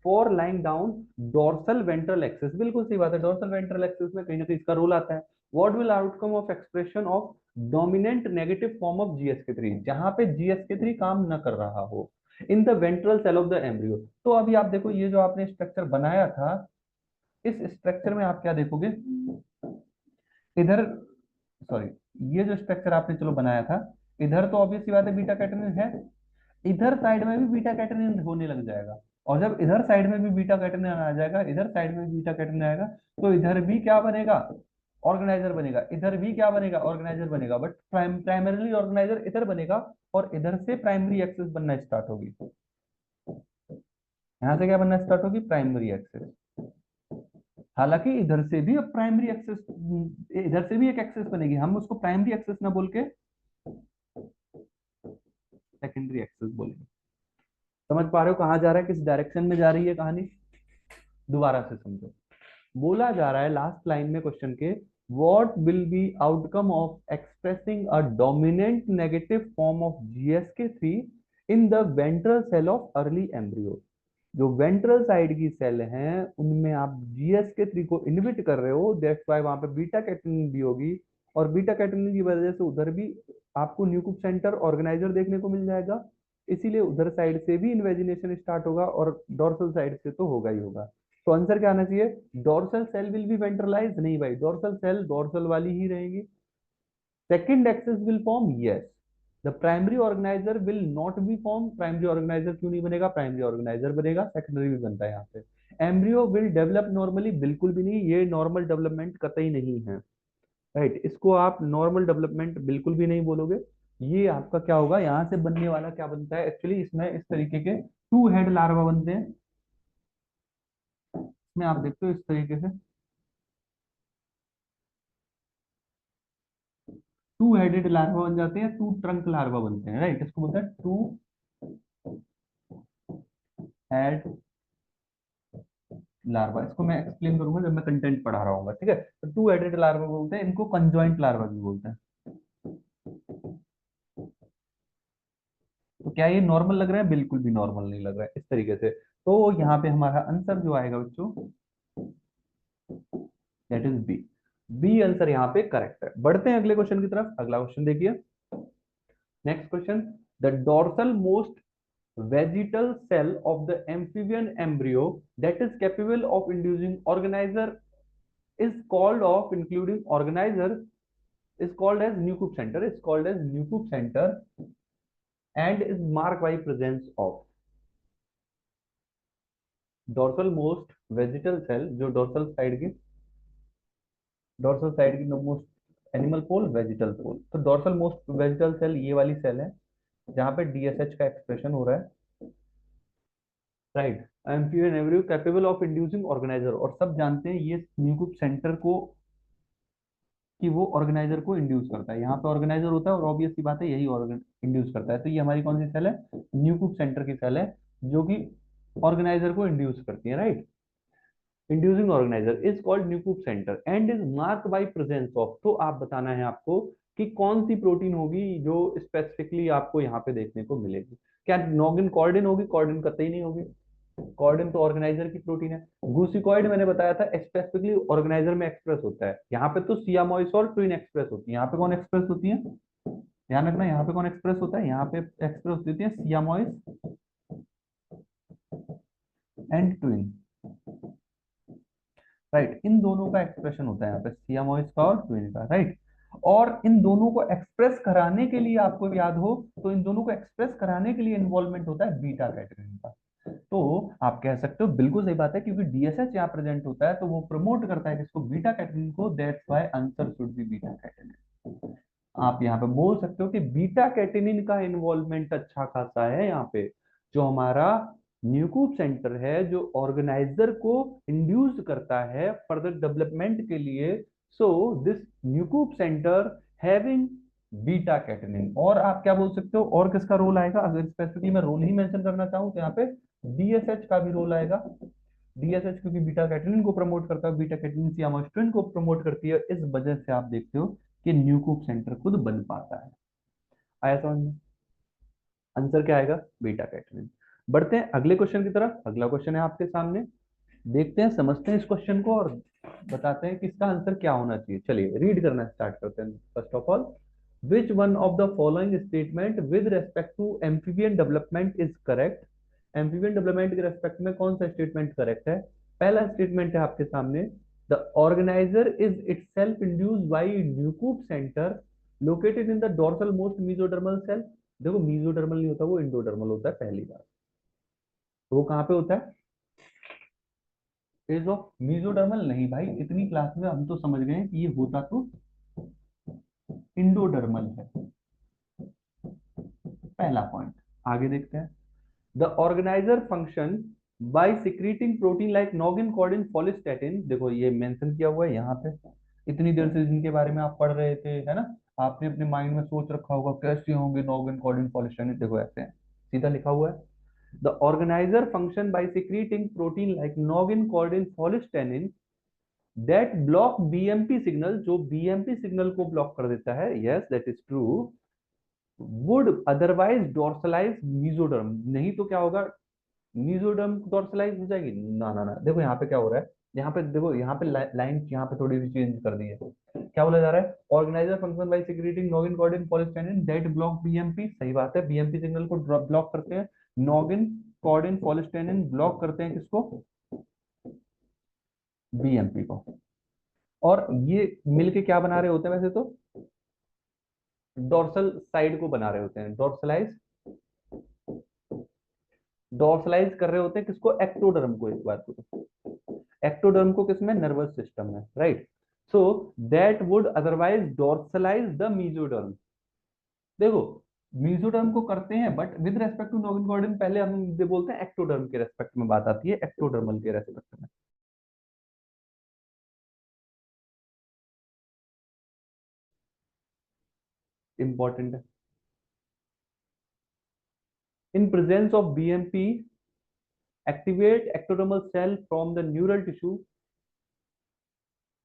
for lying down dorsal ventral axis. बिल्कुल सही बात है, डोर्सल वेंट्रल एक्सिस में कहीं ना कहीं इसका रोल आता है। What will outcome of expression of dominant negative form of GSK3, जहां पे GSK3 काम न कर रहा हो in the ventral cell of the embryo. तो अभी आप देखो, ये जो आपने स्ट्रक्चर बनाया था, इस स्ट्रक्चर में आप क्या देखोगे, इधर, सॉरी, ये जो स्ट्रक्चर आपने चलो बनाया था, इधर तो ऑब्वियस सी बात है बीटा कैटनिन है, इधर साइड में भी बीटा कैटनिन होने लग जाएगा। और जब इधर साइड में भी बीटा कैटनिन आ जाएगा, इधर साइड में भी बीटा कैटनिन आएगा, तो इधर भी क्या बनेगा, ऑर्गेनाइजर बनेगा। इधर भी क्या बनेगा, ऑर्गेनाइजर बनेगा, बट प्राइमरीली ऑर्गेनाइजर इधर बनेगा, और इधर से प्राइमरी एक्सेस बनना स्टार्ट होगी। यहां से क्या बनना स्टार्ट होगी, प्राइमरी एक्सेस। हालांकि इधर से भी अब प्राइमरी एक्सेस, इधर से भी एक एक्सेस बनेगी, हम उसको प्राइमरी एक्सेस ना बोल के सेकेंडरी एक्सेस बोलेंगे। समझ पा रहे हो कहाँ जा रहा है, किस डायरेक्शन में जा रही है कहानी, दोबारा से समझो। बोला जा रहा है लास्ट लाइन में क्वेश्चन के, what will be outcome of expressing a dominant negative form of GSK3 in the ventral cell of early embryo. जो वेंट्रल साइड की सेल हैं उनमें आप GSK3 को इनहिबिट कर रहे हो, दैट्स व्हाई वहां पे बीटा कैटनिन भी होगी, और बीटा कैटनिन की वजह से उधर भी आपको न्यूक्लियस सेंटर ऑर्गेनाइजर देखने को मिल जाएगा। इसीलिए उधर साइड से भी इन्वेजिनेशन स्टार्ट होगा, और डोर्सल साइड से तो होगा ही होगा। तो आंसर क्या आना चाहिए, डोर्सल सेल विल बी वेंट्रलाइज, नहीं भाई, डोर्सल सेल डोर्सल वाली ही रहेगी। Second axis will form, yes. The primary organiser will not be form, primary organiser क्यों नहीं बनेगा, प्राइमरी ऑर्गेनाइजर बनेगा, सेकेंडरी भी बनता है यहाँ पे। एम्ब्रियो विल डेवलप नॉर्मली, बिल्कुल भी नहीं, ये नॉर्मल डेवलपमेंट कतई नहीं है, राइट। इसको आप नॉर्मल डेवलपमेंट बिल्कुल भी नहीं बोलोगे। ये आपका क्या होगा, यहाँ से बनने वाला क्या बनता है, एक्चुअली इसमें इस तरीके के टू हेड लार्वा बनते हैं। इसमें आप देखते हो इस तरीके से टू हेडेड लार्वा बन जाते हैं, टू ट्रंक लार्वा बनते हैं, राइट। इसको बोलते हैं टू हेड लार्वा। इसको मैं एक्सप्लेन करूंगा जब मैं कंटेंट पढ़ा रहा हूँ, ठीक है। तो टू हेडेड लार्वा बोलते हैं इनको, कंजॉइंट लार्वा भी बोलते हैं। तो क्या ये नॉर्मल लग रहा है, बिल्कुल भी नॉर्मल नहीं लग रहा है, इस तरीके से। तो यहाँ पे हमारा आंसर जो आएगा बच्चों, that is B. B answer यहाँ पे करेक्ट है। बढ़ते हैं अगले क्वेश्चन की तरफ। अगला क्वेश्चन देखिए, next question, the dorsal most vegetal cell of the amphibian embryo that is capable of inducing organizer is called of including organizer is called as nucleus center, is called as nucleus center and is marked by presence of dorsal most vegetal cell, जो dorsal side की most animal पोल, vegetal पोल। तो dorsal most vegetal cell ये वाली cell है जहां पे DSH का expression हो रहा है, right. Amphibian embryo capable of inducing organiser, और सब जानते हैं ये न्यूक्लियस सेंटर को, कि वो ऑर्गेनाइजर को इंड्यूस करता है। यहाँ पे ऑर्गेनाइजर होता है, और ऑब्वियस सी बात है यही ऑर्गन इंड्यूस करता है। तो ये हमारी कौन सी सेल है, न्यूक्लियस सेंटर की सेल है, जो कि ऑर्गेनाइजर को इंड्यूस करती है, right. Inducing organiser is called nucleus centre and is marked by presence of. तो आप बताना है आपको कि कौन सी प्रोटीन होगी जो स्पेसिफिकली आपको यहाँ पे देखने को मिलेगी। क्या नॉगिन कॉर्डिन होगी, कॉर्डिन कतई नहीं होगी, कॉर्डिन तो ऑर्गेनाइजर की प्रोटीन है। गूसिकॉइड मैंने बताया था स्पेसिफिकली ऑर्गेनाइजर में एक्सप्रेस होता है, यहाँ पे तो सियामोइस और ट्विन एक्सप्रेस होती है। यहाँ पे कौन एक्सप्रेस होती है, ध्यान रखना, यहाँ पे कौन एक्सप्रेस होता है, यहाँ पे एक्सप्रेस होती है सियामोइस एंड ट्विन, राइट। इन दोनों का एक्सप्रेशन होता है यहाँ पे, सियामोइस का और ट्विन का, राइट। और इन दोनों को एक्सप्रेस कराने के लिए, आपको याद हो तो, इन दोनों को एक्सप्रेस कराने के लिए इन्वॉल्वमेंट होता है बीटा कैटनिन का। तो आप कह सकते हो बिल्कुल सही बात है, क्योंकि डीएसएच यहाँ प्रेजेंट होता है तो वो प्रमोट करता है किसको, बीटा कैटेनिन को, that's why answer should be beta catenin. आप यहाँ पे बोल सकते हो कि बीटा कैटेनिन का इन्वॉल्वमेंट अच्छा खासा है यहाँ पे, जो हमारा न्यूक्लियर सेंटर है जो ऑर्गेनाइजर को इंड्यूस करता है फर्दर डेवलपमेंट के लिए। So this nuclear centre having beta catenin. और आप क्या बोल सकते हो, और किसका रोल आएगा, अगर स्पेसिफिकली मैं रोल ही मेंशन करना चाहूँ तो यहाँ पे डीएसएच का भी रोल आएगा। डीएसएच क्योंकि बीटा कैटेनिन को प्रमोट करता है, बीटा कैटेनिन सियामास्ट्रिन को प्रमोट करती है, इस वजह से आप देखते हो कि न्यूक्लियर सेंटर खुद बन पाता है। आया समझ में? आंसर क्या आएगा, बीटा कैटेनिन। बढ़ते हैं अगले क्वेश्चन की तरफ। अगला क्वेश्चन है आपके सामने, देखते हैं, समझते हैं इस क्वेश्चन को और बताते हैं कि इसका आंसर क्या होना चाहिए। चलिए रीड करना स्टार्ट करते हैं। First of all, which one of the following statement with respect to amphibian development is correct. Amphibian development के रेस्पेक्ट में कौन सा स्टेटमेंट करेक्ट है। पहला स्टेटमेंट है आपके सामने, the organiser is itself induced by nuclear centre located in the dorsal most mesodermal cell. देखो मेसोडर्मल नहीं होता, वो इंडोडर्मल होता है, पहली बात। तो वो कहाँ पे होता है, फेज ऑफ मीजोडर्मल नहीं भाई, इतनी क्लास में हम तो समझ गए कि ये होता तो इंडोडर्मल है। पहला पॉइंट, आगे देखते हैं। The organizer function by secreting protein like noggin chordin follistatin. देखो ये मेंशन किया हुआ है यहाँ पे, इतनी देर से जिनके बारे में आप पढ़ रहे थे, है ना, आपने अपने माइंड में सोच रखा होगा कैसे होंगे नॉगिन कॉर्डिन फॉलिस्टैटिन, देखो ऐसे हैं, सीधा लिखा हुआ है। The organizer function by secreting protein like noggin chordin follistatin that block BMP signal, जो बीएमपी सिग्नल को ब्लॉक कर देता है, yes that is true, would otherwise dorsalize mesoderm. नहीं तो क्या होगा, मीजोडर्म डोर्सलाइज हो जाएगी, ना ना ना। देखो यहाँ पे क्या हो रहा है, यहाँ पे देखो, यहाँ पे लाइन यहाँ पे थोड़ी सी चेंज कर दी है। क्या बोला जा रहा है, organizer function by secreting noggin chordin follistatin that block BMP. सही बात है, बीएमपी सिग्नल को ब्लॉक करते हैं, नॉगिन कॉर्डिन पॉलिस्टैनिन ब्लॉक करते हैं किसको, बीएमपी को। और ये मिलके क्या बना रहे होते हैं वैसे तो, डोर्सल साइड को बना रहे होते हैं, डोर्सलाइज, डोर्सलाइज कर रहे होते हैं किसको, एक्टोडर्म को। एक बार को एक्टोडर्म को किसमें, नर्वस सिस्टम में, right. So that would otherwise dorsalize the mesoderm. देखो मीजोडर्म को करते हैं, but with respect to noggin chordin पहले हम बोलते हैं एक्टोडर्म के रेस्पेक्ट में बात आती है, एक्टोडर्मल के रेस्पेक्ट में। इंपॉर्टेंट है। In presence of BMP activate ectodermal cell from the neural tissue.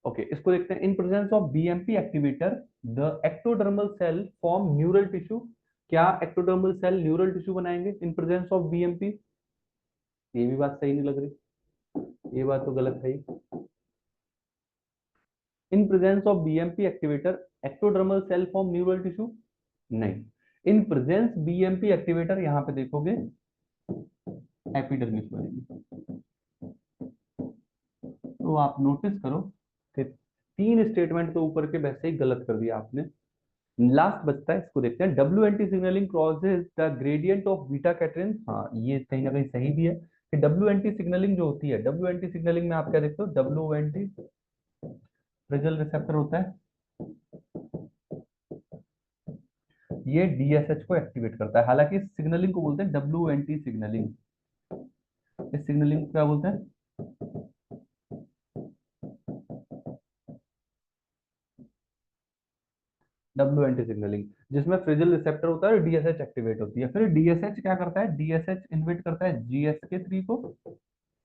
Okay, इसको देखते हैं। In presence of BMP activator the ectodermal cell form neural tissue. क्या एक्टोडर्मल सेल न्यूरल टिश्यू बनाएंगे इन प्रेजेंस ऑफ बीएमपी? ये भी बात सही नहीं लग रही, ये बात तो गलत है ही। In presence of BMP activator ectodermal cell form neural tissue, नहीं। इन प्रेजेंस बीएमपी एक्टिवेटर, यहां पे देखोगे एपिडर्मिस बनेगी। तो आप नोटिस करो कि तीन स्टेटमेंट तो ऊपर के वैसे ही गलत कर दिया आपने। लास्ट बचता है, इसको देखते हैं। W N T signalling crosses the gradient of beta catenin. हाँ ये कहीं ना कहीं सही भी है कि डब्ल्यू एन टी सिग्नलिंग जो होती है, डब्ल्यू एन टी सिग्नलिंग में आप क्या देखते हो, W N T frizzled receptor होता है, ये डीएसएच को एक्टिवेट करता है। हालांकि इस सिग्नलिंग को बोलते हैं डब्ल्यू एन टी सिग्नलिंग। इस सिग्नलिंग को क्या बोलते हैं, डब्ल्यू एन टी सिग्नलिंग, जिसमें फ्रिजल रिसेप्टर होता है और डीएसएच एक्टिवेट होती है। फिर डीएसएच क्या करता है, डीएसएच इन्विट करता है जीएसके थ्री को।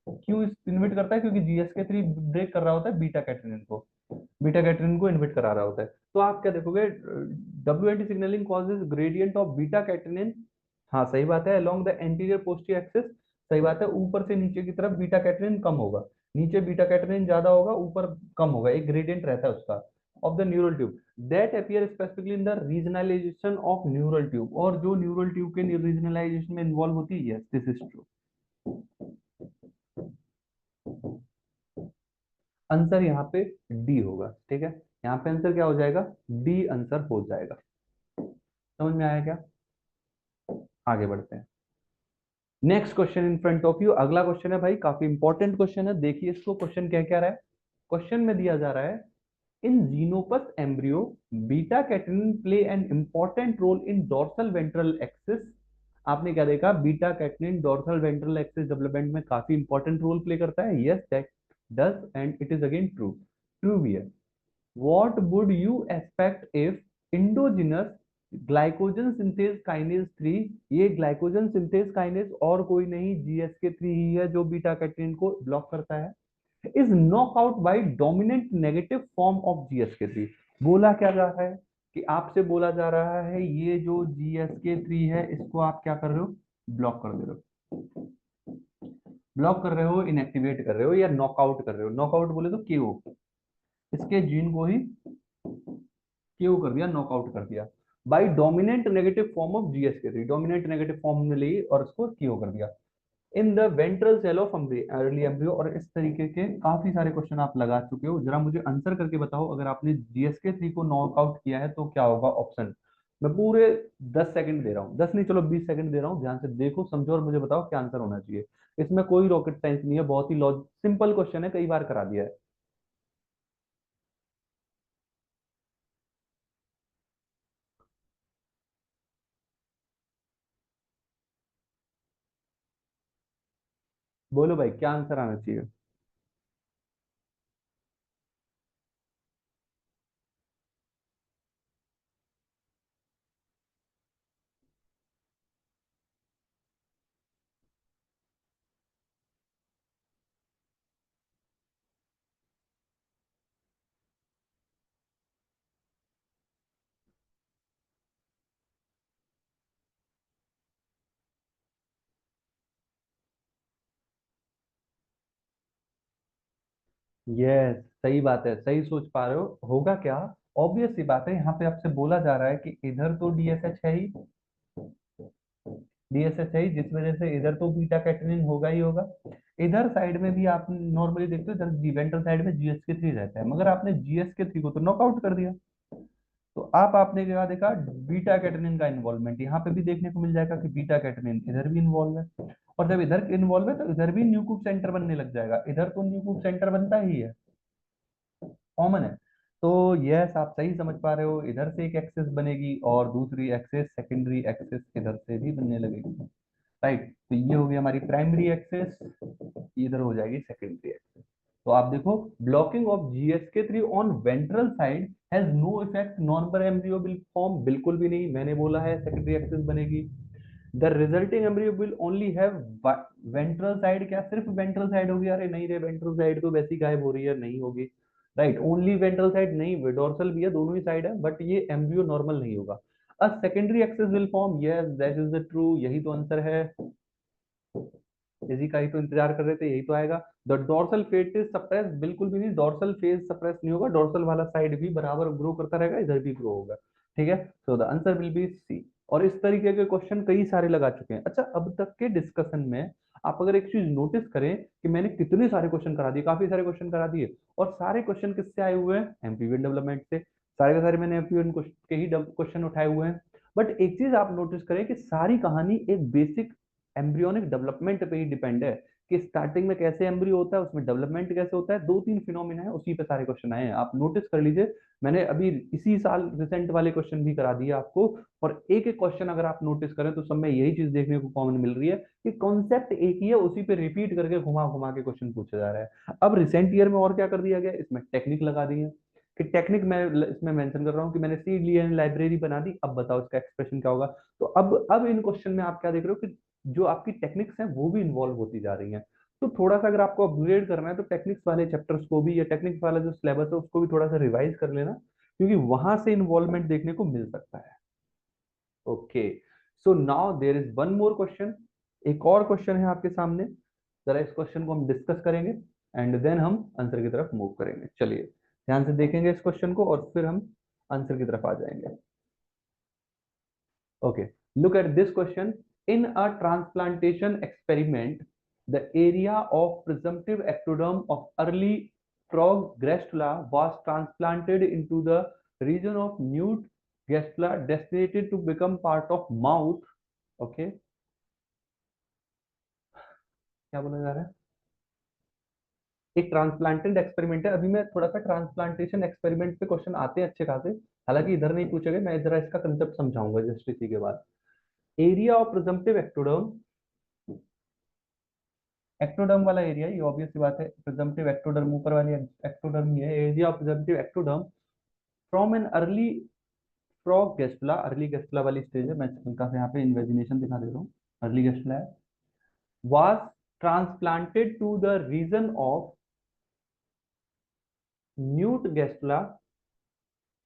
क्यों इन्विट करता है, क्योंकि जीएसके थ्री ब्रेक कर रहा होता है बीटा कैटरिन को, बीटा कैटरिन को इन्विट करा रहा होता है। तो आप क्या देखोगे, W N T signalling causes gradient of beta catenin. हाँ सही बात है, along the anterior posterior axis. सही बात है, ऊपर से नीचे की तरफ बीटा कैटरिन कम होगा, नीचे बीटा कैटरिन ज्यादा होगा, ऊपर कम होगा, एक ग्रेडियंट रहता है उसका of the neural tube that appear specifically in the regionalisation of neural tube. और जो न्यूरल ट्यूब के रीजनलाइजेशन में इन्वॉल्व होती है, yes this is true. Answer यहाँ पे डी होगा, ठीक है। यहाँ पे आंसर क्या हो जाएगा, डी आंसर हो जाएगा। समझ में आया क्या? आगे बढ़ते हैं। Next question in front of you, अगला क्वेश्चन है भाई, काफी इंपॉर्टेंट क्वेश्चन है, देखिए इसको। क्वेश्चन क्या क्या रहा है? क्वेश्चन में दिया जा रहा है, in Xenopus embryo beta catenin play an important role in dorsal ventral axis. आपने क्या देखा? Beta catenin dorsal ventral axis development में काफी इंपॉर्टेंट रोल प्ले करता है। Yes, that does and it is again true. True भी है। What would you expect if endogenous glycogen synthase kinase 3, ये ग्लाइकोजन सिंथेज काइनेज और कोई नहीं, GSK3 ही है जो बीटा कैटेनिन को ब्लॉक करता है, is knock out by dominant negative form of GSK3। बोला क्या जा रहा है? कि आपसे बोला जा रहा है ये जो GSK3 है इसको आप क्या कर रहे हो? ब्लॉक कर दे रहे हो। ब्लॉक कर रहे हो, इनएक्टिवेट कर रहे हो, या नॉकआउट कर रहे हो। नॉकआउट बोले तो केओ, इसके जीन को ही क्यू कर दिया, नॉकआउट कर दिया by dominant negative form of GSK3। Dominant negative form में ली और उसको क्यू कर दिया in the ventral cell of early embryo. और इस तरीके के काफी सारे क्वेश्चन आप लगा चुके हो। जरा मुझे आंसर करके बताओ, अगर आपने GSK3 को नॉकआउट किया है तो क्या होगा ऑप्शन। मैं पूरे 10 सेकंड दे रहा हूँ, 10 नहीं चलो 20 सेकंड दे रहा हूँ, ध्यान से देखो समझो और मुझे बताओ क्या आंसर होना चाहिए। इसमें कोई रॉकेट साइंस नहीं है, बहुत ही सिंपल क्वेश्चन है, कई बार करा दिया है। बोलो भाई क्या आंसर आना चाहिए। यस, सही बात है, सही सोच पा रहे हो। होगा क्या? ऑब्वियस सी बात है, यहाँ पे आपसे बोला जा रहा है कि इधर तो DSH है ही, DSH है ही, जिस वजह से इधर तो बीटा कैटेनिन होगा ही होगा। इधर साइड में भी आप नॉर्मली देखते हो, इधर वेंट्रल साइड में GSK3 रहता है, मगर आपने GSK3 को तो नॉकआउट कर दिया। तो आप आपने क्या देखा? बीटा कैटेनिन का इन्वॉल्वमेंट यहाँ पे भी देखने को मिल जाएगा कि बीटा कैटेनिन इधर भी इन्वॉल्व है। और जब इधर इन्वॉल्व है तो इधर भी न्यूक्लिक सेंटर बनने लग जाएगा, इधर तो न्यूक्लिक सेंटर बनता ही है, कॉमन है। तो यस, आप सही समझ पा रहे हो, इधर से एक एक्सेस बनेगी और दूसरी एक्सेस, सेकेंडरी एक्सेस इधर से भी बनने लगेगी। राइट, तो ये हो गई हमारी प्राइमरी एक्सेस, इधर हो जाएगी सेकेंडरी एक्सेस। तो आप देखो, blocking of GSK3 on ventral side has no effect normal embryo will form. बिल्कुल भी नहीं, मैंने बोला है सेकेंडरी एक्सेस बनेगी। The resulting embryo will only have ventral side. क्या सिर्फ वेंट्रल साइड होगी? अरे नहीं रे, वेंट्रल साइड तो वैसी गायब हो रही है, नहीं होगी। राइट, ओनली वेंट्रल साइड नहीं, डोर्सल भी है, दोनों ही साइड है, बट ये एम्ब्रियो नॉर्मल नहीं होगा। A secondary axis will form. Yes, that is the true, यही तो आंसर है, इसी का ही तो इंतजार कर रहे थे, यही तो आएगा। The dorsal face is suppress. बिल्कुल भी नहीं, डोर्सल फेस सप्रेस नहीं होगा, डोर्सल वाला साइड भी बराबर ग्रो करता रहेगा, इधर भी ग्रो होगा। ठीक है, so the answer will be C. और इस तरीके के क्वेश्चन कई सारे लगा चुके हैं। अच्छा, अब तक के डिस्कशन में आप अगर एक चीज नोटिस करें कि मैंने कितने सारे क्वेश्चन करा दिए, काफी सारे क्वेश्चन करा दिए, और सारे क्वेश्चन किससे आए हुए हैं? एमपीवी डेवलपमेंट से। सारे के सारे मैंने एमपीवी के ही क्वेश्चन उठाए हुए हैं। बट एक चीज आप नोटिस करें कि सारी कहानी एक बेसिक एम्ब्रियोनिक डेवलपमेंट पे ही डिपेंड है, कि स्टार्टिंग में कैसे एम्ब्रियो होता है, उसमें डेवलपमेंट कैसे होता है, दो तीन फिनोमिना है, उसी पे सारे क्वेश्चन आए हैं। आप नोटिस कर लीजिए, मैंने अभी इसी साल रिसेंट वाले क्वेश्चन भी करा दिए आपको, और एक एक क्वेश्चन अगर आप नोटिस करें तो सब में यही चीज देखने को कॉमन मिल रही है कि कॉन्सेप्ट एक ही है, उसी पे रिपीट करके घुमा घुमा के क्वेश्चन पूछा जा रहा है। अब रिसेंट ईयर में और क्या कर दिया गया, इसमें टेक्निक लगा दी है, कि टेक्निक मैं इसमें मेंशन कर रहा हूँ कि मैंने सीड लिया, लाइब्रेरी बना दी, अब बताओ इसका एक्सप्रेशन क्या होगा। तो अब इन क्वेश्चन में आप क्या देख रहे हो कि जो आपकी टेक्निक्स हैं वो भी इन्वॉल्व होती जा रही हैं। तो थोड़ा सा अगर आपको अपग्रेड करना है तो टेक्निक्स वाले चैप्टर्स को भी, या टेक्निक्स वाला जो सिलेबस है उसको भी थोड़ा सा रिवाइज कर लेना, क्योंकि वहां से इन्वॉल्वमेंट देखने को मिल सकता है। Okay, so now there is one more question. एक और क्वेश्चन है आपके सामने, जरा इस क्वेश्चन को हम डिस्कस करेंगे एंड देन हम आंसर की तरफ मूव करेंगे। चलिए ध्यान से देखेंगे इस क्वेश्चन को और फिर हम आंसर की तरफ आ जाएंगे। Okay, look at this question. In a transplantation experiment, the area of presumptive ectoderm of early frog Grastula was transplanted into the region of nude Grastula, destined to become part of mouth. Okay, क्या बोला जा रहा है? एक transplanted experiment है। अभी मैं थोड़ा सा ट्रांसप्लांटेशन एक्सपेरिमेंट पे क्वेश्चन आते हैं अच्छे खासे, हालांकि इधर नहीं पूछे गए, मैं जरा इसका कंसेप्ट समझाऊंगा जस्ट इसी के बाद। Area of presumptive ectoderm, ectoderm वाला एरिया, ये ऑब्वियस सी बात है, प्रिजम्पटिव एक्टोडर्म ऊपर वाली एक्टोडर्म ये है। Area of presumptive ectoderm from an early frog gastrula, early gastrula वाली स्टेज है, मैं हल्का से यहाँ पे इन्वेजिनेशन दिखा दे रहा हूँ, अर्ली गेस्टुला है, was transplanted to the region of newt gastrula,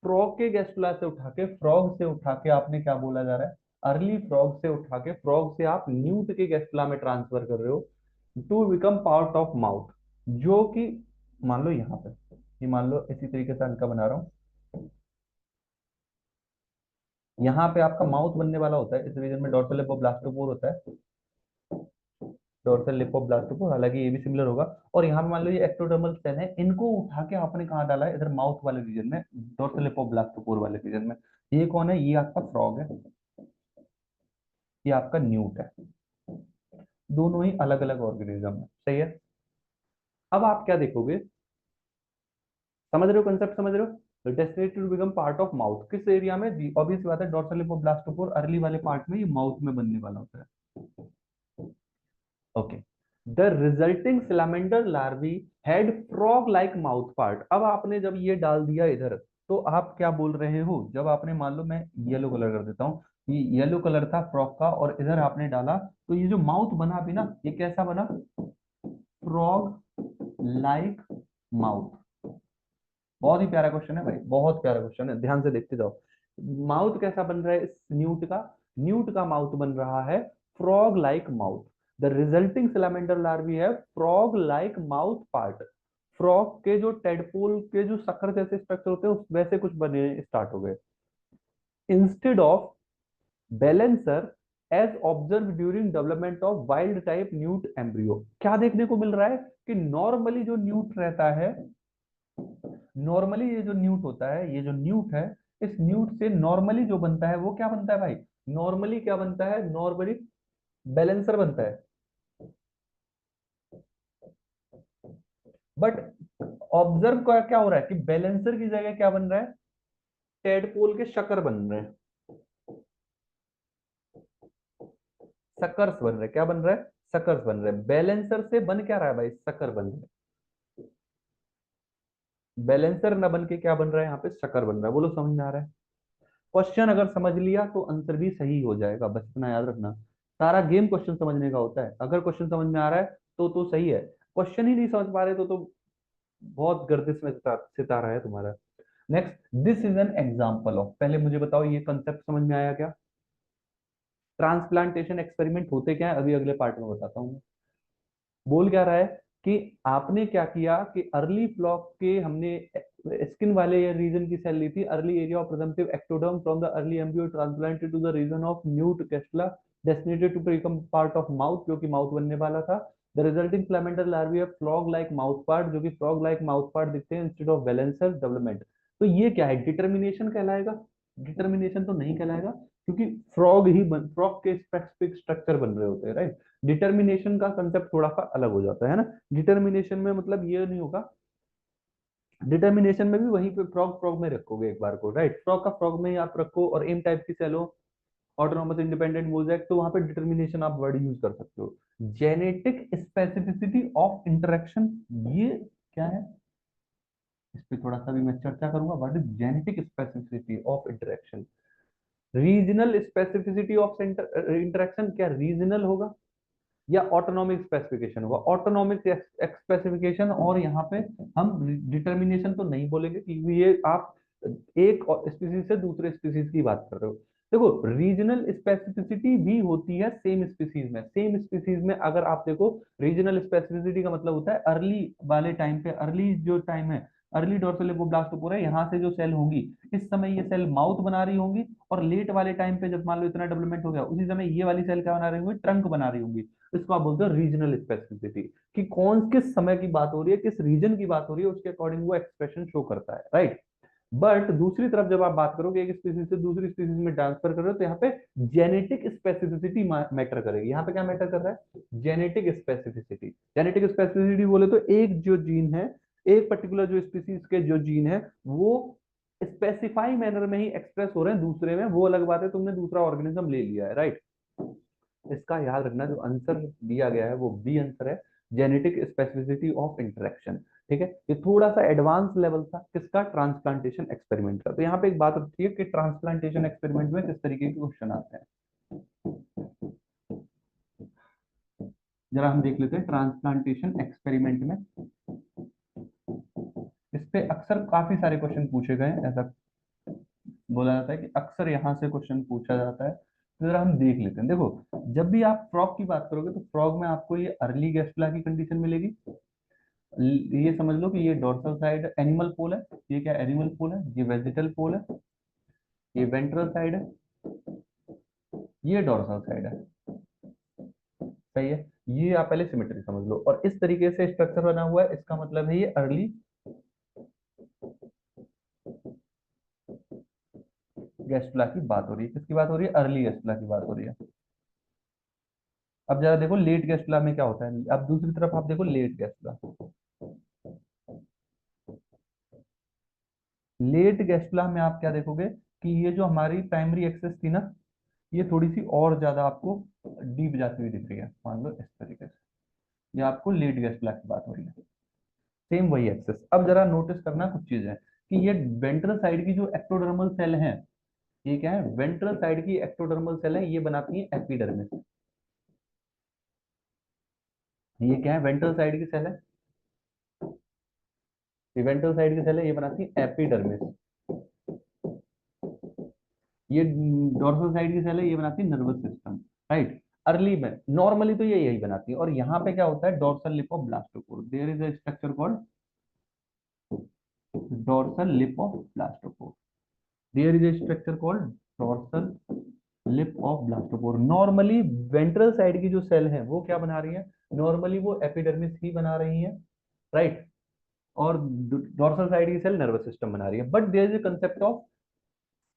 frog के गेस्टुला से उठा के, फ्रॉग से उठा के आपने क्या बोला जा रहा है, अर्ली फ्रॉग से उठा के, फ्रॉग से आप न्यूट के गेस्टुला में ट्रांसफर कर रहे हो to become part of mouth, जो कि मान लो यहाँ पे, ये मान लो इसी तरीके से अंका बना रहा हूँ, यहाँ पे आपका माउथ बनने वाला होता है, इस रीजन में डॉर्सल लिपोब्लास्टोपोर होता है, डॉर्सल लिपोब्लास्टोपोर, हालांकि ये भी सिमिलर होगा। और यहाँ पे मान लो ये एक्टोडर्मल सेल है, इनको उठा के आपने कहाँ डाला है, इधर माउथ वाले रीजन में, डॉर्सल लिपोब्लास्टोपोर वाले रीजन में। ये कौन है? ये आपका फ्रॉग है, ये आपका न्यूट है, दोनों ही अलग अलग ऑर्गेनिज्म है, सही है। अब आप क्या देखोगे, समझ रहे हो कंसेप्ट, समझ रहे हो? Destinated to become part of mouth, किस एरिया में? ऑब्वियस बात है, डॉर्सल लिपोब्लास्टोपोर अर्ली वाले पार्ट में, ये माउथ में बनने वाला होता है। Okay, the resulting salamander larvae had frog like mouth part. अब आपने जब ये डाल दिया इधर, तो आप क्या बोल रहे हो, जब आपने मान लो, मैं येलो कलर कर देता हूँ, ये येलो कलर था फ्रॉग का, और इधर आपने डाला, तो ये जो माउथ बना भी ना, ये कैसा बना? Frog like mouth. बहुत ही प्यारा क्वेश्चन है भाई, बहुत प्यारा क्वेश्चन है, ध्यान से देखते जाओ। माउथ कैसा बन रहा है इस न्यूट का? न्यूट का माउथ बन रहा है frog like mouth. The resulting salamander larvae है frog like mouth part. Frog के जो टेडपोल के जो शक्कर जैसे स्ट्रक्चर होते हैं, वैसे कुछ बने स्टार्ट हो गए, instead of balancer as observe during development of wild type newt embryo. क्या देखने को मिल रहा है कि नॉर्मली जो न्यूट रहता है, नॉर्मली ये जो न्यूट होता है, ये जो न्यूट है, इस न्यूट से नॉर्मली जो बनता है वो क्या बनता है भाई? नॉर्मली क्या बनता है? नॉर्मली बैलेंसर बनता है। बट ऑब्जर्व का क्या हो रहा है कि बैलेंसर की जगह क्या बन रहा है? टेडपोल के शकर बन रहे हैं, सकर्स बन रहे हैं। क्या बन रहा है? सकर्स बन रहे हैं। बैलेंसर से बन क्या रहा है भाई? शकर बन रहे हैं। बैलेंसर ना बन के क्या बन रहा है यहाँ पे? शकर बन रहा है। बोलो समझ में आ रहा है? क्वेश्चन अगर समझ लिया तो आंसर भी सही हो जाएगा, बस इतना याद रखना। सारा गेम क्वेश्चन समझने का होता है। अगर क्वेश्चन समझ में आ रहा है तो सही है, क्वेश्चन ही नहीं समझ पा रहे तो बहुत गर्दिश में सितारा है तुम्हारा। Next, this is an example of, पहले मुझे बताओ ये कंसेप्ट समझ में आया क्या? ट्रांसप्लांटेशन एक्सपेरिमेंट होते क्या है, अभी अगले पार्ट में बताता हूँ। बोल क्या रहा है कि आपने क्या किया कि अर्ली फ्लॉक के हमने स्किन वाले रीजन की सेल ली थी, early area of presumptive ectoderm from the early embryo transplanted to the region of newt gastrula destinated to become part of mouth, जो कि माउथ बनने वाला था। The resulting salamander larvae of frog like mouth part, जो कि frog like mouth part दिखते हैं instead of balancer development. तो ये क्या है? डिटर्मिनेशन कहलाएगा? डिटर्मिनेशन तो नहीं कहलाएगा, क्योंकि फ्रॉग के स्पेसिफिक स्ट्रक्चर बन रहे होते हैं, राइट। डिटर्मिनेशन का कंसेप्ट थोड़ा सा अलग हो जाता है ना। डिटर्मिनेशन में मतलब ये नहीं होगा, डिटर्मिनेशन में भी वहीं पे फ्रॉग फ्रॉग में रखोगे एक बार को, राइट। फ्रॉग का फ्रॉग में ही आप रखो और एम टाइप की सेल हो, ऑटोनोमस इंडिपेंडेंट मोज़ेक, तो वहां पे डिटर्मिनेशन आप वर्ड यूज कर सकते हो। जेनेटिक स्पेसिफिसिटी ऑफ इंटरेक्शन, ये क्या है? इस पे थोड़ा सा भी मैं चर्चा करूंगा। What is genetic specificity of interaction? Regional specificity of interaction, क्या रीजनल होगा या ऑटोनॉमिक स्पेसिफिकेशन होगा? Autonomic specification. और यहाँ पे हम डिटर्मिनेशन तो नहीं बोलेंगे, क्योंकि ये आप एक स्पीसीज से दूसरे स्पीसीज की बात कर रहे हो। देखो, रीजनल स्पेसिफिसिटी भी होती है सेम स्पीसीज में। सेम स्पीसीज में अगर आप देखो, रीजनल स्पेसिफिसिटी का मतलब होता है अर्ली वाले टाइम पे, अर्ली जो टाइम है, अर्ली डोर्सल लिपोब्लास्टोपोरा, यहाँ से जो सेल होंगी, इस समय ये सेल माउथ बना रही होंगी, और लेट वाले टाइम पे जब मान लो इतना डेवलपमेंट हो गया, उसी समय ये वाली सेल क्या बना रही होंगी? ट्रंक बना रही होंगी। इसको आप बोलते हो रीजनल स्पेसिफिसिटी, कि कौन किस समय की बात हो रही है, किस रीजन की बात हो रही है, उसके अकॉर्डिंग वो एक्सप्रेशन शो करता है, राइट। बट दूसरी तरफ जब आप बात करोगे एक स्पीसीज से दूसरी स्पीसीज में ट्रांसफर कर रहे हो तो यहाँ पे जेनेटिक स्पेसिफिसिटी मैटर करेगी। यहाँ पे क्या मैटर कर रहा है? Genetic specificity. जेनेटिक स्पेसिफिसिटी बोले तो एक जो जीन है, एक पर्टिकुलर जो स्पीसीज के जो जीन है वो स्पेसिफाई मैनर में ही एक्सप्रेस हो रहे हैं, दूसरे में वो अलग बात है, तुमने दूसरा ऑर्गेनिज्म ले लिया है, राइट। इसका याद रखना, जो आंसर दिया गया है वो बी आंसर है, जेनेटिक स्पेसिफिसिटी ऑफ इंटरेक्शन। ठीक है, ये थोड़ा सा एडवांस लेवल था किसका? ट्रांसप्लांटेशन एक्सपेरिमेंट का। तो यहाँ पे एक बात होती है कि ट्रांसप्लांटेशन एक्सपेरिमेंट में किस तरीके के क्वेश्चन आते हैं, जरा हम देख लेते हैं। ट्रांसप्लांटेशन एक्सपेरिमेंट में इस पे अक्सर काफी सारे क्वेश्चन पूछे गए हैं, ऐसा बोला जाता है कि अक्सर यहाँ से क्वेश्चन पूछा जाता है। तो जरा हम देख लेते हैं। देखो, जब भी आप फ्रॉग की बात करोगे तो फ्रॉग में आपको ये अर्ली गैस्ट्रुला की कंडीशन मिलेगी। ये समझ लो कि ये डोर्सल साइड एनिमल पोल है, ये क्या एनिमल पोल है, ये वेजिटल पोल है, ये वेंट्रल साइड है, ये डोर्सल साइड है। सही है, ये आप पहले सिमेट्री समझ लो। और इस तरीके से स्ट्रक्चर बना हुआ है, इसका मतलब है ये अर्ली गैस्ट्रुला की बात हो रही है। किसकी बात हो रही है? अर्ली गैस्ट्रुला की बात हो रही है। अब जरा देखो लेट गैस्ट्रुला में क्या होता है। अब दूसरी तरफ आप देखो लेट गैस्ट्रुला। लेट गैस्ट्रुला में आप क्या देखोगे कि ये जो हमारी प्राइमरी एक्सेस थी ना, ये थोड़ी सी और ज्यादा आपको डीप जाती हुई दिख रही है, मान लो इस तरीके से। ये आपको लेट गैस्ट्रुला की बात हो रही है, सेम वही एक्सेस। अब जरा नोटिस करना कुछ चीजें कि ये वेंट्रल साइड की जो एक्टोडर्मल सेल है, ये क्या है? वेंट्रल साइड की एक्टोडर्मल सेल है, ये बनाती है एपिडर्मिस। ये क्या है? वेंट्रल साइड की सेल है, ये वेंट्रल साइड की सेल है, ये बनाती है एपिडर्मिस। ये डोर्सल साइड की सेल है, ये बनाती है नर्वस सिस्टम, राइट। अर्ली में नॉर्मली तो ये यही बनाती है। और यहाँ पे क्या होता है? Dorsal lip of blastopore, there is a structure called dorsal lip of blastopore, there is a structure called dorsal lip of blastopore. Normally ventral side की जो सेल है वो क्या बना रही है? नॉर्मली वो एपिडर्मिस ही बना रही है, राइट। और डोर्सल साइड की सेल नर्वस सिस्टम बना रही है। But there is a concept of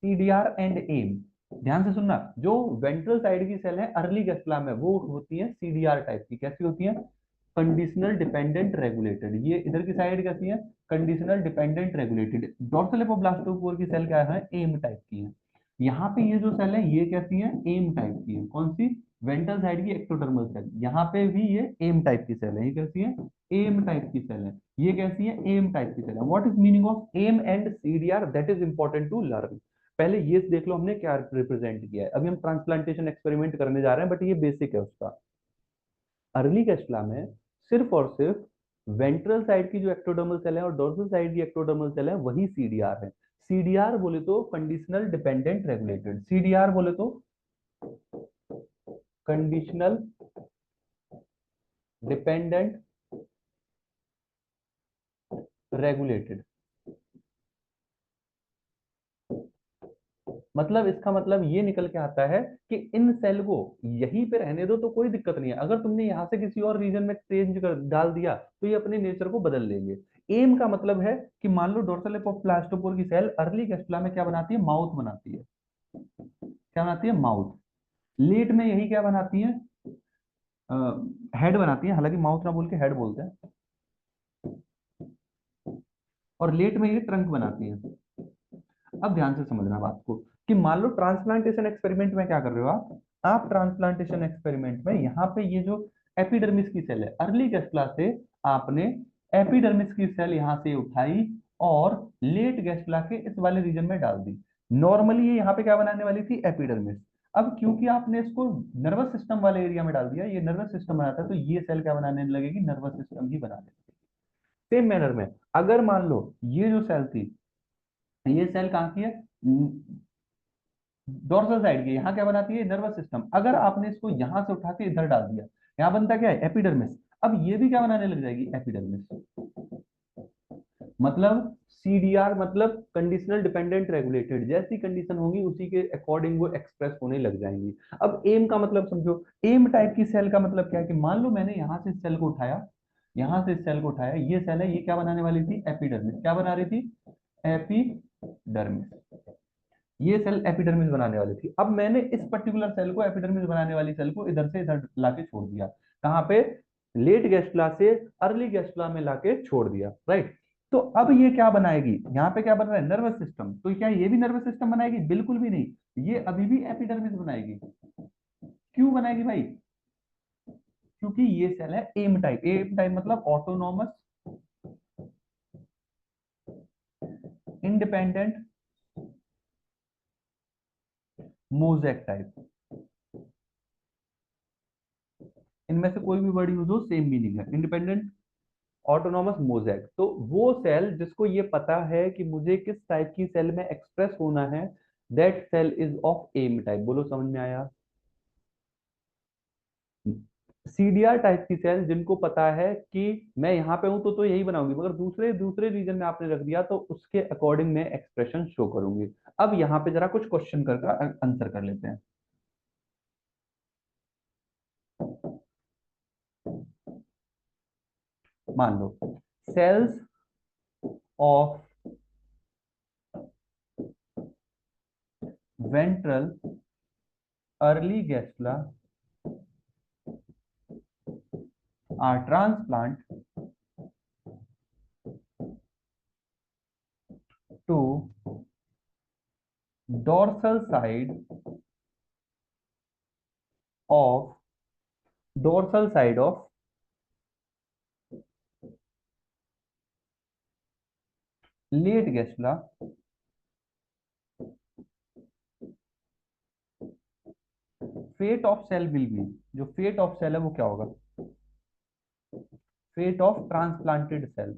CDR and M. ध्यान से सुनना, जो वेंट्रल साइड की सेल है अर्ली गैस्ट्रुला में, वो होती है सीडीआर टाइप की। कैसी होती है? Conditional dependent regulated. ये इधर की साइड कैसी है? Conditional dependent regulated. डोर्सल लिपोब्लास्टोकोर की सेल क्या है? एम टाइप की है। यहाँ पे ये जो सेल है ये कैसी है? एम टाइप की है। कौन सी? वेंट्रल साइड की एक्टोडर्मल सेल। यहाँ पे भी ये एम टाइप की सेल है। ये कैसी है? एम टाइप की सेल है। ये कैसी है? एम टाइप की सेल है। What is meaning of M and CDR? That is important to learn. पहले ये देख लो हमने क्या रिप्रेजेंट किया है। अभी हम ट्रांसप्लांटेशन एक्सपेरिमेंट करने जा रहे हैं, बट ये बेसिक है उसका। अर्ली गैस्ट्रुला में सिर्फ और सिर्फ वेंट्रल साइड की जो एक्टोडर्मल सेल है और डोर्सल साइड की एक्टोडर्मल सेल है वही सीडीआर है। सीडीआर बोले तो कंडीशनल डिपेंडेंट रेगुलेटेड। सीडीआर बोले तो कंडीशनल डिपेंडेंट रेगुलेटेड। मतलब इसका मतलब ये निकल के आता है कि इन सेल को यहीं पे रहने दो तो कोई दिक्कत नहीं है। अगर तुमने यहां से किसी और रीजन में चेंज कर डाल दिया तो ये अपने नेचर को बदल लेंगे। एम का मतलब है कि मान लो डोर्सल ऑफ प्लास्टोपोर की सेल अर्ली गैस्ट्रुला में क्या बनाती है? माउथ बनाती है। क्या बनाती है? माउथ। लेट में यही क्या बनाती है? हेड बनाती है, हालांकि माउथ ना बोल के हेड बोलते हैं। और लेट में ये ट्रंक बनाती है। अब ध्यान से समझना बात को कि मान लो ट्रांसप्लांटेशन एक्सपेरिमेंट में क्या कर रहे हो आप ट्रांसप्लांटेशन एक्सपेरिमेंट में यहाँ पे ये जो एपिडर्मिस की सेल है अर्ली गैस्ट्रुला से, आपने एपिडर्मिस की सेल यहाँ से उठाई और लेट गैस्ट्रुला के इस वाले रीजन में डाल दी। नॉर्मली ये यहाँ पे क्या बनाने वाली थी? एपिडर्मिस। अब क्योंकि आपने इसको नर्वस सिस्टम वाले एरिया में डाल दिया, ये नर्वस सिस्टम बनाता है, तो ये सेल क्या बनाने लगेगी? नर्वस सिस्टम ही बनाने लगेगी। सेम मैनर में अगर मान लो ये जो सेल थी, ये सेल कहाँ की है? डोर्सल साइड की। यहाँ क्या बनाती है? Nervous system. अगर आपने इसको यहां से उठा के इधर डाल दिया, यहाँ बनता क्या है? एपिडर्मिस। अब ये भी क्या बनाने लग जाएगी? एपिडर्मिस। मतलब सीडीआर मतलब कंडीशनल डिपेंडेंट रेगुलेटेड। जैसी कंडीशन होगी उसी के अकॉर्डिंग वो एक्सप्रेस होने लग जाएंगी। अब एम का मतलब समझो। एम टाइप की सेल का मतलब क्या है कि मान लो मैंने यहां से इस सेल को उठाया, यहां से इस सेल को उठाया, ये सेल है, ये क्या बनाने वाली थी? एपिडर्मिस। क्या बना रही थी? एपिडर्मिस। डर्मिस। ये सेल एपिडर्मिस बनाने वाली थी। अब मैंने इस पर्टिकुलर सेल को, एपिडर्मिस बनाने वाली सेल को इधर से इधर लाके छोड़ दिया। कहाँ पे? लेट गैस्ट्रुला से अर्ली गैस्ट्रुला में लाके छोड़ दिया, राइट। तो अब ये क्या बनाएगी? यहाँ पे क्या बन रहा है? Nervous system. तो क्या ये भी नर्वस सिस्टम बनाएगी? बिल्कुल भी नहीं, ये अभी भी एपिडर्मिस बनाएगी। क्यों बनाएगी भाई? क्योंकि ये सेल है एम टाइप। एम टाइप मतलब ऑटोनॉमस इंडिपेंडेंट मोज़ेक टाइप। इनमें से कोई भी वर्ड यूज हो, सेम मीनिंग है। Independent autonomous mosaic. तो वो सेल जिसको ये पता है कि मुझे किस टाइप की सेल में एक्सप्रेस होना है, that cell is of M type. बोलो, समझ में आया? सीडीआर टाइप की सेल जिनको पता है कि मैं यहाँ पे हूं तो यही बनाऊंगी, मगर दूसरे दूसरे रीजन में आपने रख दिया तो उसके अकॉर्डिंग मैं एक्सप्रेशन शो करूंगी। अब यहाँ पे जरा कुछ क्वेश्चन कर आंसर कर लेते हैं। मान लो cells of ventral early gastrula are transplant to dorsal side of dorsal side of late gastula fate of cell will be, जो fate of cell है वो क्या होगा? fate of transplanted cell।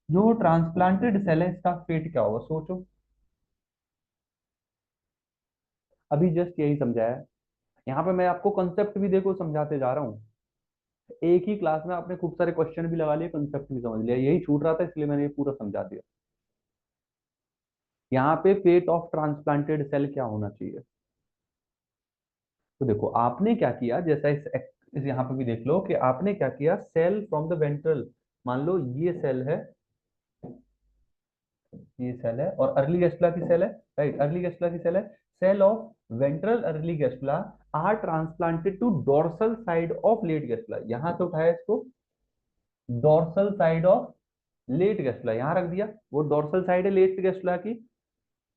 जो ट्रांसप्लांटेड सेल है इसका फेट क्या होगा? सोचो। अभी जस्ट यही समझाया है। यहाँ पे मैं आपको कंसेप्ट भी देखो समझाते जा रहा हूँ। एक ही क्लास में आपने खूब सारे क्वेश्चन भी लगा लिए, कंसेप्ट भी समझ लिया। यही छूट रहा था इसलिए मैंने ये पूरा समझा दिया। यहाँ पे फेट ऑफ ट्रांसप्लांटेड सेल क्या होना चाहिए? तो देखो आपने क्या किया, जैसा इस यहाँ पे भी देख लो कि आपने क्या किया। सेल फ्रॉम द वेंट्रल, मान लो ये सेल है, ये सेल है और अर्ली गैस्ट्रुला की सेल है, राइट। अर्ली गैस्ट्रुला की सेल है। Cell of ventral early gastrula are transplanted to dorsal side of late gastrula. यहां से उठाया इसको, dorsal side of late gastrula यहां रख दिया। वो डोर्सल साइड है लेट गैस्ट्रुला की।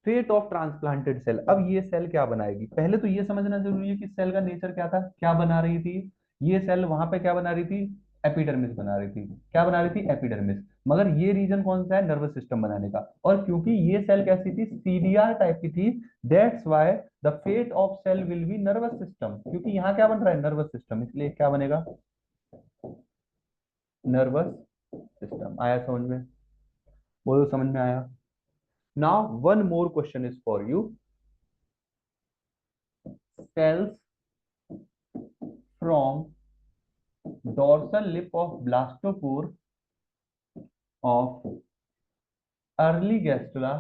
Fate of transplanted cell. अब ये सेल क्या बनाएगी? पहले तो ये समझना जरूरी है कि सेल का नेचर क्या था, क्या बना रही थी। ये सेल वहां पे क्या बना रही थी? एपिडर्मिस बना रही थी। क्या बना रही थी? एपिडर्मिस। मगर ये रीजन कौन सा है? नर्वस सिस्टम बनाने का। और क्योंकि ये सेल कैसी थी? सीडीआर टाइप की थी, that's why the fate of cell will be nervous system. क्योंकि यहाँ क्या बन रहा है? नर्वस सिस्टम, इसलिए क्या बनेगा? Nervous system. आया समझ में? बोलो, समझ में आया? Now one more question is for you. Cells from dorsal lip of blastopore of early gastula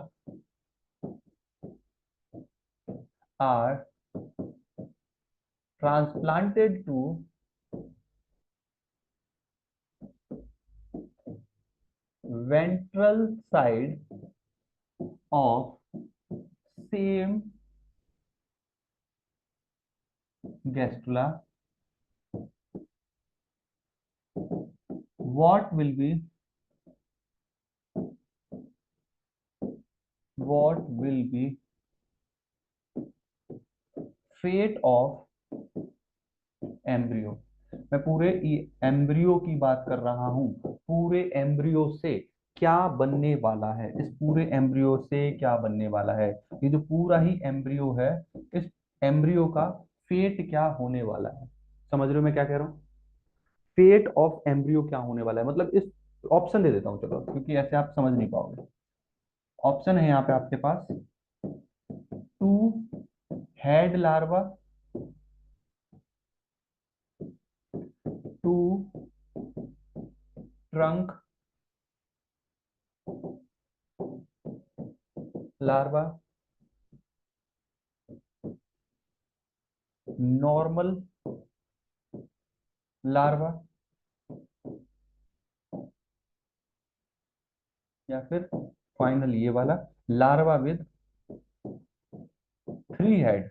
are transplanted to ventral side of same gastula. What will be fate of embryo? मैं पूरे embryo की बात कर रहा हूं। पूरे embryo से क्या बनने वाला है? इस पूरे एम्ब्रियो से क्या बनने वाला है? ये जो पूरा ही एम्ब्रियो है, इस एम्ब्रियो का फेट क्या होने वाला है? समझ रहे हो मैं क्या कह रहा हूँ? फेट ऑफ एम्ब्रियो क्या होने वाला है, मतलब इस ऑप्शन दे देता हूँ चलो, क्योंकि ऐसे आप समझ नहीं पाओगे। ऑप्शन है यहाँ पे आपके पास: two head larva, two trunk larva, normal larva, या फिर फाइनल ये वाला लार्वा विद 3 हेड।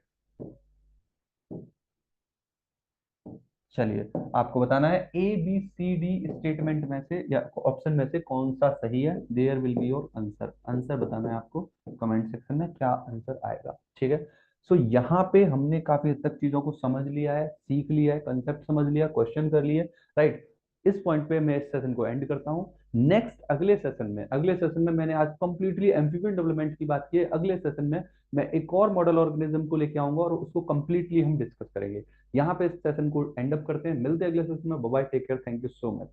चलिए, आपको बताना है A B C D statement में से या ऑप्शन में से कौन सा सही है। There will be your answer. Answer बताना है आपको कमेंट सेक्शन में, क्या आंसर आएगा। ठीक है। सो यहाँ पे हमने काफी हद तक चीजों को समझ लिया है, सीख लिया है, कंसेप्ट समझ लिया, क्वेश्चन कर लिए। राइट। इस पॉइंट पे मैं इस सेशन को एंड करता हूँ। नेक्स्ट अगले सेशन में मैंने आज कंप्लीटली एम्फीबियन डेवलपमेंट की बात की है। अगले सेशन में मैं एक और मॉडल ऑर्गेनिज्म को लेके आऊंगा और उसको कंप्लीटली हम डिस्कस करेंगे। यहाँ पे इस सेशन को एंड अप करते हैं। मिलते हैं अगले सेशन में। Bye bye, take care, thank you so much.